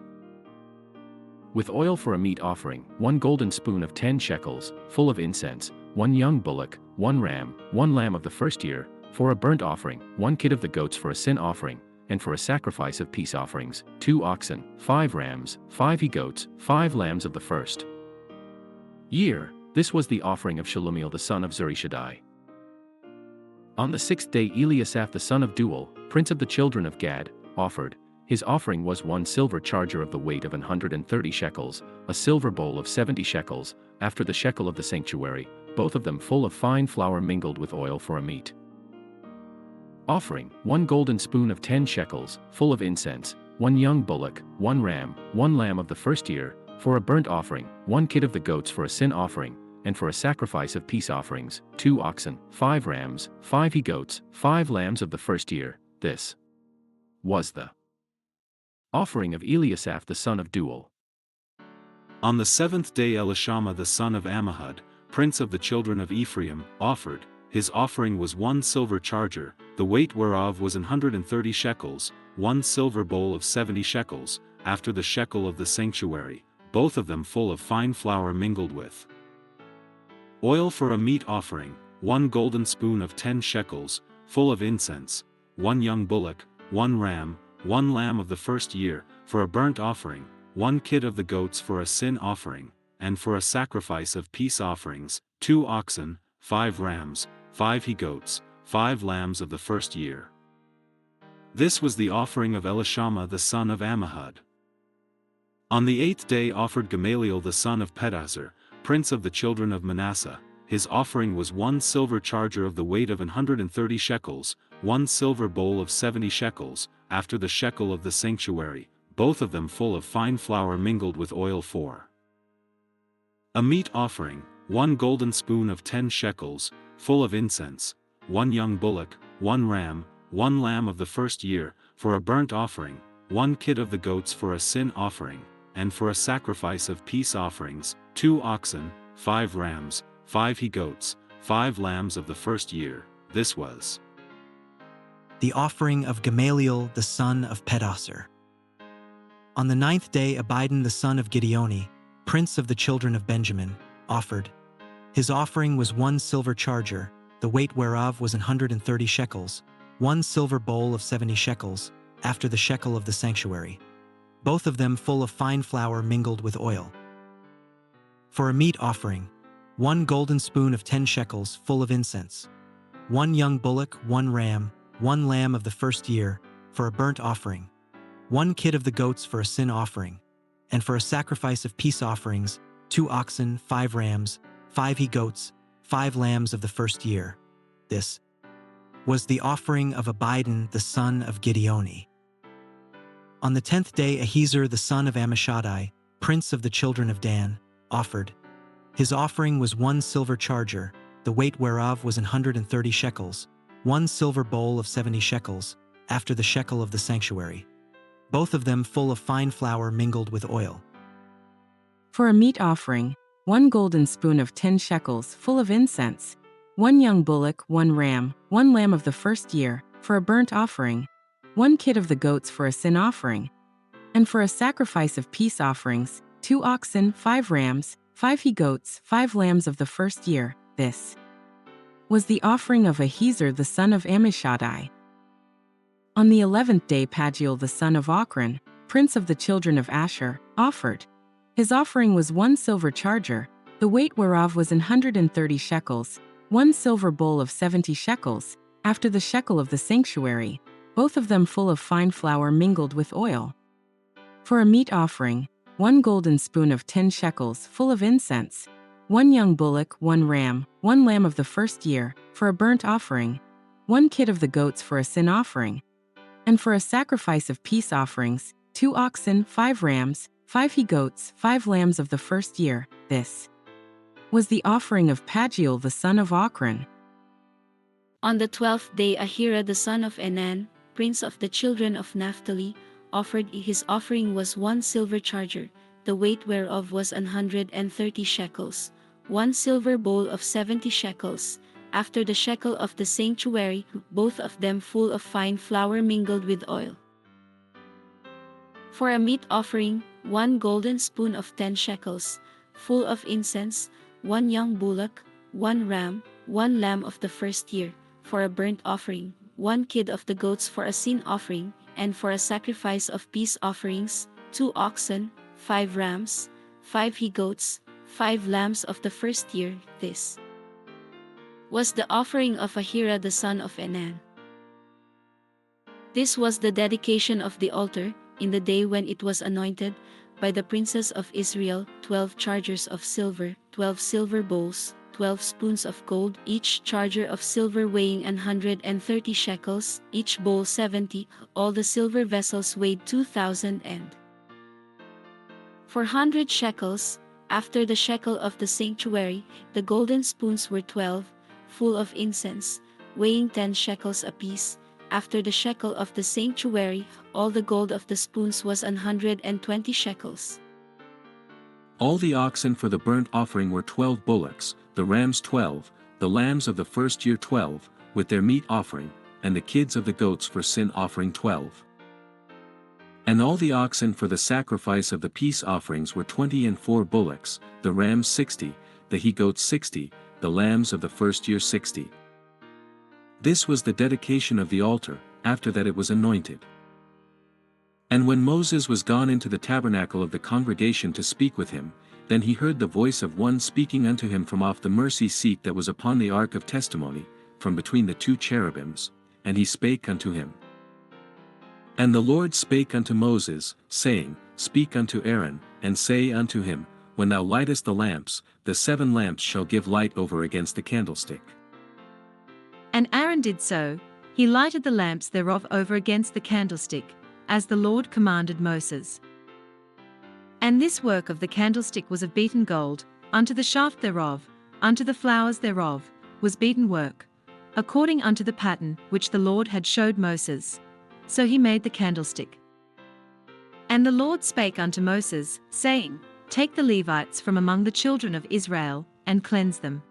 with oil for a meat offering, 1 golden spoon of 10 shekels, full of incense, 1 young bullock, 1 ram, 1 lamb of the first year, for a burnt offering, 1 kid of the goats for a sin offering, and for a sacrifice of peace offerings, 2 oxen, 5 rams, 5 he-goats, 5 lambs of the first year. This was the offering of Shelumiel the son of Zurishaddai. On the 6th day Eliasaph the son of Deuel, prince of the children of Gad, offered. His offering was 1 silver charger of the weight of 130 shekels, a silver bowl of 70 shekels, after the shekel of the sanctuary, both of them full of fine flour mingled with oil for a meat offering, 1 golden spoon of 10 shekels, full of incense, 1 young bullock, 1 ram, 1 lamb of the first year, for a burnt offering, 1 kid of the goats for a sin offering, and for a sacrifice of peace offerings, 2 oxen, 5 rams, 5 he-goats, 5 lambs of the first year. This was the offering of Eliasaph the son of Deuel. On the 7th day Elishama the son of Ammihud, prince of the children of Ephraim, offered. His offering was 1 silver charger, the weight whereof was 130 shekels, 1 silver bowl of 70 shekels, after the shekel of the sanctuary, both of them full of fine flour mingled with oil for a meat offering, 1 golden spoon of 10 shekels, full of incense, 1 young bullock, 1 ram, 1 lamb of the first year, for a burnt offering, 1 kid of the goats for a sin offering, and for a sacrifice of peace offerings, 2 oxen, 5 rams, 5 he-goats, 5 lambs of the first year. This was the offering of Elishama the son of Ammihud. On the 8th day offered Gamaliel the son of Pedahzur, prince of the children of Manasseh. His offering was 1 silver charger of the weight of 130 shekels, 1 silver bowl of 70 shekels, after the shekel of the sanctuary, both of them full of fine flour mingled with oil for a meat offering, 1 golden spoon of 10 shekels, full of incense, 1 young bullock, 1 ram, 1 lamb of the first year, for a burnt offering, 1 kid of the goats for a sin offering, and for a sacrifice of peace offerings, 2 oxen, 5 rams, 5 he-goats, 5 lambs of the first year. This was the offering of Gamaliel the son of Pedahzur. On the 9th day Abidan the son of Gideoni, prince of the children of Benjamin, offered. His offering was 1 silver charger, the weight whereof was 130 shekels, 1 silver bowl of 70 shekels, after the shekel of the sanctuary, both of them full of fine flour mingled with oil. For a meat offering, 1 golden spoon of 10 shekels full of incense, 1 young bullock, 1 ram, 1 lamb of the first year, for a burnt offering, 1 kid of the goats for a sin offering, and for a sacrifice of peace offerings, 2 oxen, 5 rams, 5 he-goats, 5 lambs of the first year. this was the offering of Abidan the son of Gideoni. On the 10th day Ahiezer the son of Ammishaddai, prince of the children of Dan, offered. His offering was 1 silver charger, the weight whereof was 130 shekels, 1 silver bowl of 70 shekels, after the shekel of the sanctuary, both of them full of fine flour mingled with oil. For a meat offering, 1 golden spoon of 10 shekels full of incense, 1 young bullock, 1 ram, 1 lamb of the first year, for a burnt offering, 1 kid of the goats for a sin offering, and for a sacrifice of peace offerings, 2 oxen, 5 rams, 5 he-goats, 5 lambs of the first year. This was the offering of Ahiezer the son of Ammishaddai. On the 11th day Pagiel the son of Ochran, prince of the children of Asher, offered. His offering was 1 silver charger, the weight whereof was 130 shekels, 1 silver bowl of 70 shekels, after the shekel of the sanctuary, both of them full of fine flour mingled with oil. For a meat offering, 1 golden spoon of 10 shekels full of incense, 1 young bullock, 1 ram, 1 lamb of the first year, for a burnt offering, 1 kid of the goats for a sin offering, and for a sacrifice of peace offerings, 2 oxen, 5 rams, 5 he-goats, 5 lambs of the first year. This was the offering of Pagiel the son of Ochran. On the 12th day Ahira the son of Enan, prince of the children of Naphtali, offered. His offering was 1 silver charger, the weight whereof was 130 shekels, 1 silver bowl of 70 shekels, after the shekel of the sanctuary, both of them full of fine flour mingled with oil. For a meat offering, 1 golden spoon of 10 shekels, full of incense, 1 young bullock, 1 ram, 1 lamb of the first year, for a burnt offering, 1 kid of the goats for a sin offering, and for a sacrifice of peace offerings, 2 oxen, 5 rams, 5 he-goats, 5 lambs of the first year. This was the offering of Ahira the son of Enan. This was the dedication of the altar, in the day when it was anointed, by the princes of Israel, 12 chargers of silver, 12 silver bowls, 12 spoons of gold, each charger of silver weighing 130 shekels, each bowl 70, all the silver vessels weighed 2,000 and 400 shekels, after the shekel of the sanctuary, the golden spoons were 12, full of incense, weighing 10 shekels apiece, after the shekel of the sanctuary, all the gold of the spoons was 120 shekels. All the oxen for the burnt offering were 12 bullocks, the rams 12, the lambs of the first year 12, with their meat offering, and the kids of the goats for sin offering 12. And all the oxen for the sacrifice of the peace offerings were 24 bullocks, the rams 60, the he-goats 60, the lambs of the first year 60. This was the dedication of the altar, after that it was anointed. And when Moses was gone into the tabernacle of the congregation to speak with him, then he heard the voice of one speaking unto him from off the mercy seat that was upon the ark of testimony, from between the 2 cherubims, and he spake unto him. And the Lord spake unto Moses, saying, Speak unto Aaron, and say unto him, When thou lightest the lamps, the 7 lamps shall give light over against the candlestick. And Aaron did so, he lighted the lamps thereof over against the candlestick, as the Lord commanded Moses. And this work of the candlestick was of beaten gold, unto the shaft thereof, unto the flowers thereof, was beaten work, according unto the pattern which the Lord had showed Moses. So he made the candlestick. And the Lord spake unto Moses, saying, Take the Levites from among the children of Israel, and cleanse them.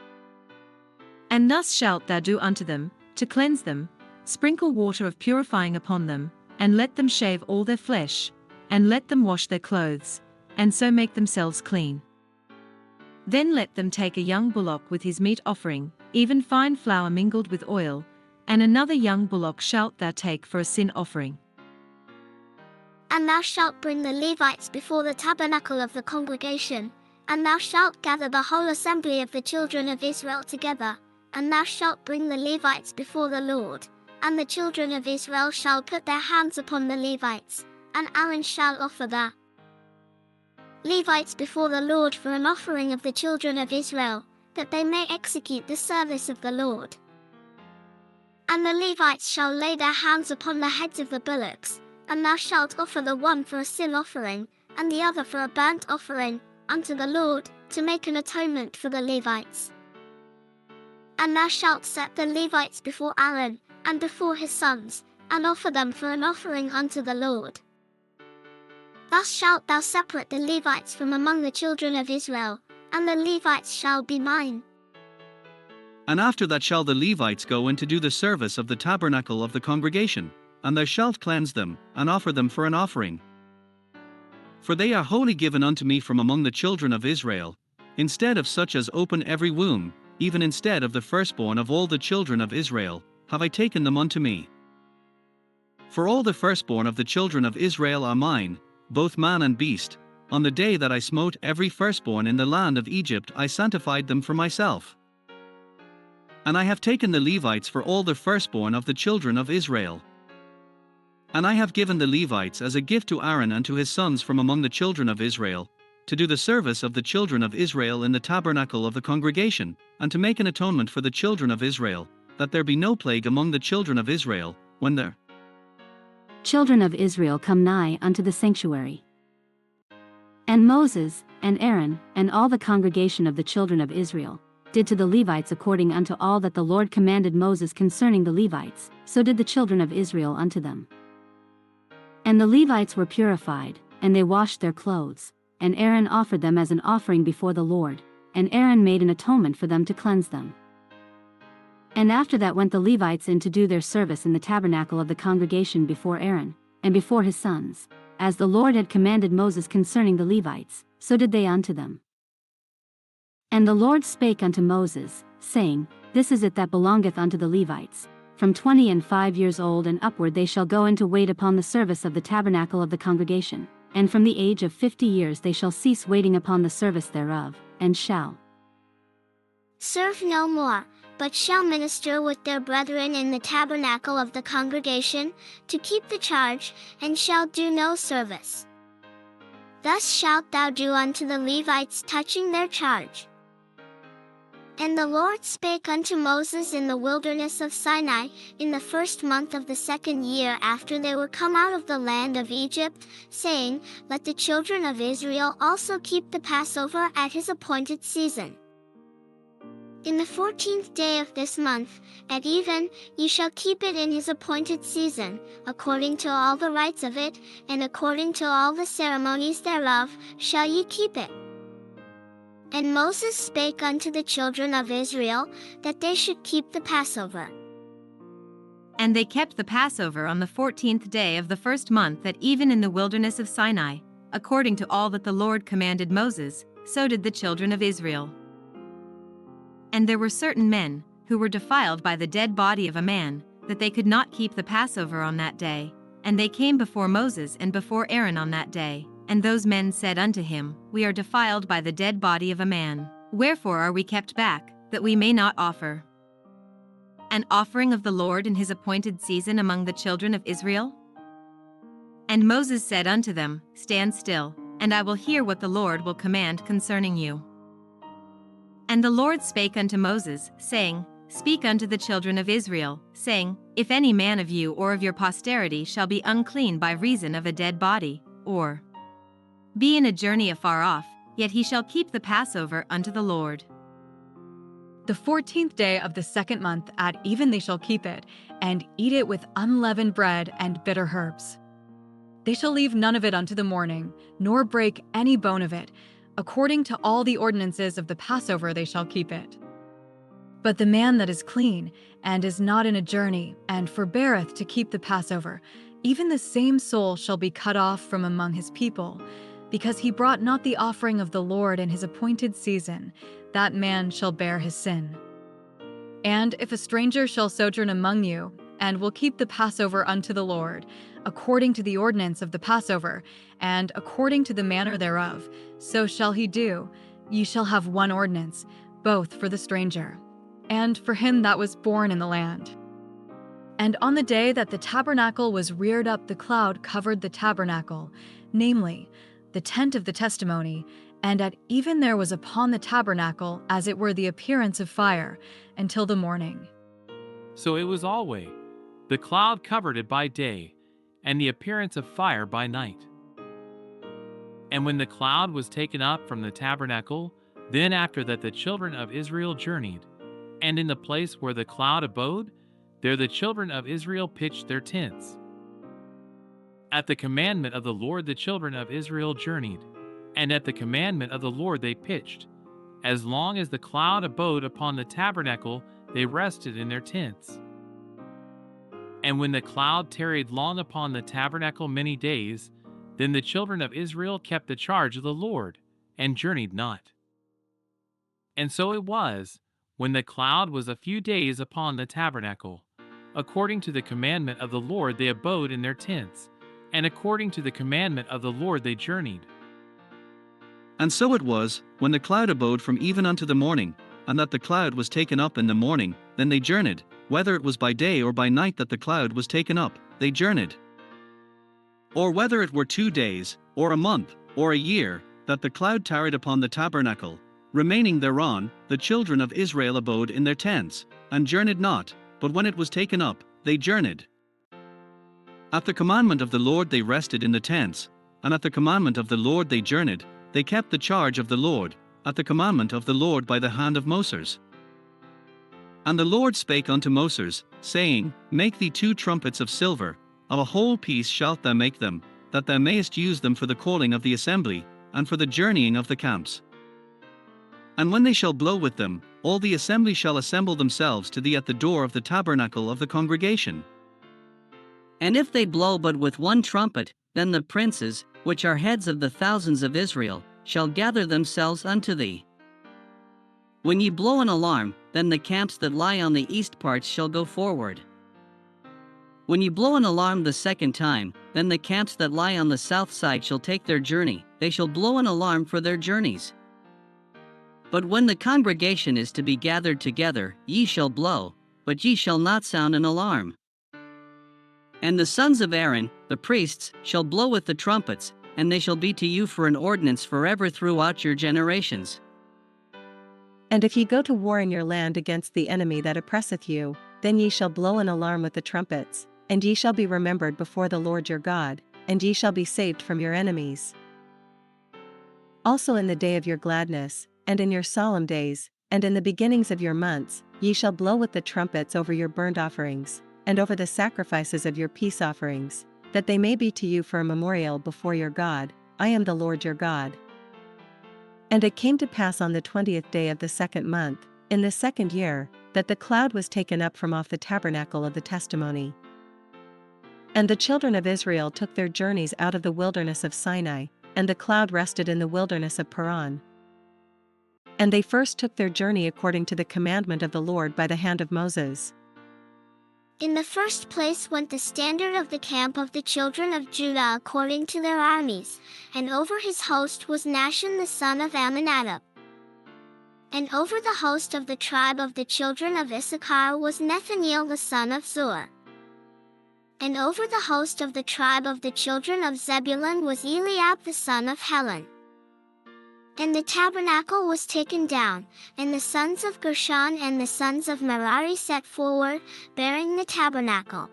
And thus shalt thou do unto them, to cleanse them, sprinkle water of purifying upon them, and let them shave all their flesh, and let them wash their clothes, and so make themselves clean. Then let them take a young bullock with his meat offering, even fine flour mingled with oil, and another young bullock shalt thou take for a sin offering. And thou shalt bring the Levites before the tabernacle of the congregation, and thou shalt gather the whole assembly of the children of Israel together, and thou shalt bring the Levites before the Lord, and the children of Israel shall put their hands upon the Levites, and Aaron shall offer the Levites before the Lord for an offering of the children of Israel, that they may execute the service of the Lord. And the Levites shall lay their hands upon the heads of the bullocks, and thou shalt offer the one for a sin offering, and the other for a burnt offering, unto the Lord, to make an atonement for the Levites. And thou shalt set the Levites before Aaron, and before his sons, and offer them for an offering unto the Lord. Thus shalt thou separate the Levites from among the children of Israel, and the Levites shall be mine. And after that shall the Levites go in to do the service of the tabernacle of the congregation, and thou shalt cleanse them, and offer them for an offering. For they are wholly given unto me from among the children of Israel, instead of such as open every womb, even instead of the firstborn of all the children of Israel, have I taken them unto me. For all the firstborn of the children of Israel are mine, both man and beast. On the day that I smote every firstborn in the land of Egypt, I sanctified them for myself. And I have taken the Levites for all the firstborn of the children of Israel. And I have given the Levites as a gift to Aaron and to his sons from among the children of Israel, to do the service of the children of Israel in the tabernacle of the congregation, and to make an atonement for the children of Israel, that there be no plague among the children of Israel, when the children of Israel come nigh unto the sanctuary. And Moses, and Aaron, and all the congregation of the children of Israel, did to the Levites according unto all that the Lord commanded Moses concerning the Levites, so did the children of Israel unto them. And the Levites were purified, and they washed their clothes, and Aaron offered them as an offering before the Lord, and Aaron made an atonement for them to cleanse them. And after that went the Levites in to do their service in the tabernacle of the congregation before Aaron, and before his sons, as the Lord had commanded Moses concerning the Levites, so did they unto them. And the Lord spake unto Moses, saying, This is it that belongeth unto the Levites. From 25 years old and upward they shall go in to wait upon the service of the tabernacle of the congregation, and from the age of 50 years they shall cease waiting upon the service thereof, and shall serve no more, but shall minister with their brethren in the tabernacle of the congregation, to keep the charge, and shall do no service. Thus shalt thou do unto the Levites touching their charge. And the Lord spake unto Moses in the wilderness of Sinai, in the 1st month of the 2nd year after they were come out of the land of Egypt, saying, Let the children of Israel also keep the Passover at his appointed season. In the 14th day of this month, at even, ye shall keep it in his appointed season, according to all the rites of it, and according to all the ceremonies thereof, shall ye keep it. And Moses spake unto the children of Israel, that they should keep the Passover. And they kept the Passover on the 14th day of the 1st month at even in the wilderness of Sinai, according to all that the Lord commanded Moses, so did the children of Israel. And there were certain men, who were defiled by the dead body of a man, that they could not keep the Passover on that day, and they came before Moses and before Aaron on that day. And those men said unto him, We are defiled by the dead body of a man. Wherefore are we kept back, that we may not offer an offering of the Lord in his appointed season among the children of Israel? And Moses said unto them, Stand still, and I will hear what the Lord will command concerning you. And the Lord spake unto Moses, saying, Speak unto the children of Israel, saying, If any man of you or of your posterity shall be unclean by reason of a dead body, or be in a journey afar off, yet he shall keep the Passover unto the Lord. The 14th day of the 2nd month at even they shall keep it, and eat it with unleavened bread and bitter herbs. They shall leave none of it unto the morning, nor break any bone of it. According to all the ordinances of the Passover they shall keep it. But the man that is clean, and is not in a journey, and forbeareth to keep the Passover, even the same soul shall be cut off from among his people, because he brought not the offering of the Lord in his appointed season, that man shall bear his sin. And if a stranger shall sojourn among you, and will keep the Passover unto the Lord, according to the ordinance of the Passover, and according to the manner thereof, so shall he do. Ye shall have one ordinance, both for the stranger, and for him that was born in the land. And on the day that the tabernacle was reared up, the cloud covered the tabernacle, namely, the tent of the testimony, and at even there was upon the tabernacle as it were the appearance of fire, until the morning. So it was always the cloud covered it by day, and the appearance of fire by night. And when the cloud was taken up from the tabernacle, then after that the children of Israel journeyed, and in the place where the cloud abode, there the children of Israel pitched their tents. At the commandment of the Lord the children of Israel journeyed, and at the commandment of the Lord they pitched. As long as the cloud abode upon the tabernacle, they rested in their tents. And when the cloud tarried long upon the tabernacle many days, then the children of Israel kept the charge of the Lord, and journeyed not. And so it was, when the cloud was a few days upon the tabernacle, according to the commandment of the Lord they abode in their tents, and according to the commandment of the Lord they journeyed. And so it was, when the cloud abode from even unto the morning, and that the cloud was taken up in the morning, then they journeyed, whether it was by day or by night that the cloud was taken up, they journeyed. Or whether it were 2 days, or a month, or a year, that the cloud tarried upon the tabernacle, remaining thereon, the children of Israel abode in their tents, and journeyed not, but when it was taken up, they journeyed. At the commandment of the Lord they rested in the tents, and at the commandment of the Lord they journeyed, they kept the charge of the Lord, at the commandment of the Lord by the hand of Moses. And the Lord spake unto Moses, saying, Make thee 2 trumpets of silver, of a whole piece shalt thou make them, that thou mayest use them for the calling of the assembly, and for the journeying of the camps. And when they shall blow with them, all the assembly shall assemble themselves to thee at the door of the tabernacle of the congregation. And if they blow but with 1 trumpet, then the princes, which are heads of the thousands of Israel, shall gather themselves unto thee. When ye blow an alarm, then the camps that lie on the east parts shall go forward. When ye blow an alarm the 2nd time, then the camps that lie on the south side shall take their journey, they shall blow an alarm for their journeys. But when the congregation is to be gathered together, ye shall blow, but ye shall not sound an alarm. And the sons of Aaron, the priests, shall blow with the trumpets, and they shall be to you for an ordinance forever throughout your generations. And if ye go to war in your land against the enemy that oppresseth you, then ye shall blow an alarm with the trumpets, and ye shall be remembered before the Lord your God, and ye shall be saved from your enemies. Also in the day of your gladness, and in your solemn days, and in the beginnings of your months, ye shall blow with the trumpets over your burnt offerings, and over the sacrifices of your peace offerings, that they may be to you for a memorial before your God. I am the Lord your God. And it came to pass on the 20th day of the 2nd month, in the 2nd year, that the cloud was taken up from off the tabernacle of the testimony. And the children of Israel took their journeys out of the wilderness of Sinai, and the cloud rested in the wilderness of Paran. And they first took their journey according to the commandment of the Lord by the hand of Moses. In the first place went the standard of the camp of the children of Judah according to their armies, and over his host was Nahshon the son of Amminadab. And over the host of the tribe of the children of Issachar was Nethaneel the son of Zuar. And over the host of the tribe of the children of Zebulun was Eliab the son of Helon. And the tabernacle was taken down, and the sons of Gershon and the sons of Merari set forward, bearing the tabernacle.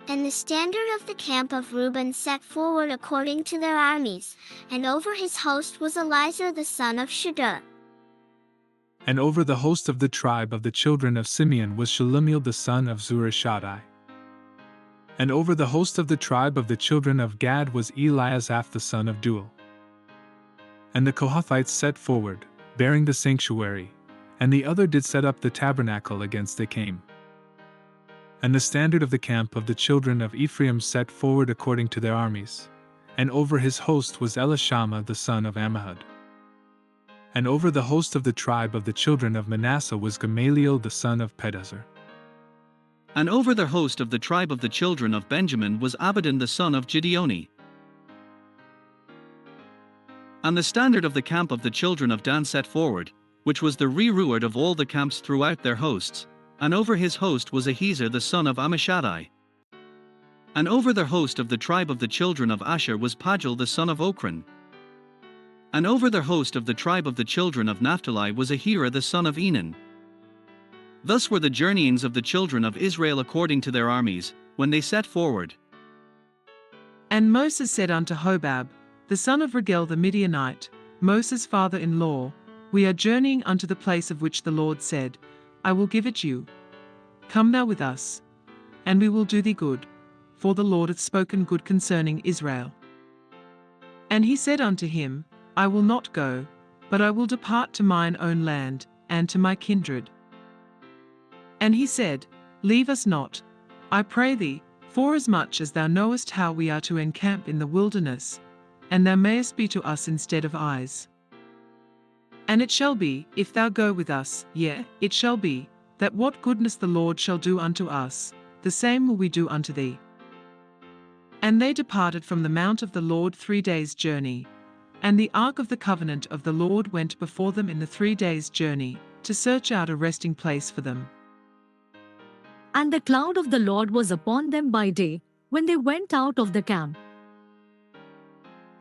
And the standard of the camp of Reuben set forward according to their armies, and over his host was Elizur the son of Shedeur. And over the host of the tribe of the children of Simeon was Shelumiel the son of Zurishaddai. And over the host of the tribe of the children of Gad was Eliasaph the son of Deuel. And the Kohathites set forward, bearing the sanctuary, and the other did set up the tabernacle against they came. And the standard of the camp of the children of Ephraim set forward according to their armies, and over his host was Elishama the son of Ammihud. And over the host of the tribe of the children of Manasseh was Gamaliel the son of Pedahzur. And over the host of the tribe of the children of Benjamin was Abidan the son of Gideoni. And the standard of the camp of the children of Dan set forward, which was the rearward of all the camps throughout their hosts, and over his host was Ahiezer the son of Ammishaddai. And over the host of the tribe of the children of Asher was Pagel the son of Ochran. And over the host of the tribe of the children of Naphtali was Ahira the son of Enan. Thus were the journeyings of the children of Israel according to their armies, when they set forward. And Moses said unto Hobab, the son of Regel the Midianite, Moses' father-in-law, We are journeying unto the place of which the Lord said, I will give it you. Come thou with us, and we will do thee good, for the Lord hath spoken good concerning Israel. And he said unto him, I will not go, but I will depart to mine own land, and to my kindred. And he said, Leave us not, I pray thee, forasmuch as thou knowest how we are to encamp in the wilderness, and thou mayest be to us instead of eyes. And it shall be, if thou go with us, yea, it shall be, that what goodness the Lord shall do unto us, the same will we do unto thee. And they departed from the mount of the Lord 3 days' journey, and the ark of the covenant of the Lord went before them in the 3 days' journey, to search out a resting place for them. And the cloud of the Lord was upon them by day, when they went out of the camp.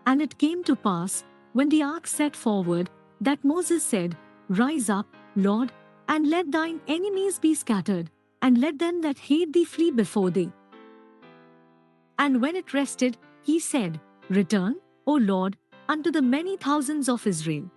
And it came to pass, when the ark set forward, that Moses said, Rise up, Lord, and let thine enemies be scattered, and let them that hate thee flee before thee. And when it rested, he said, Return, O Lord, unto the many thousands of Israel.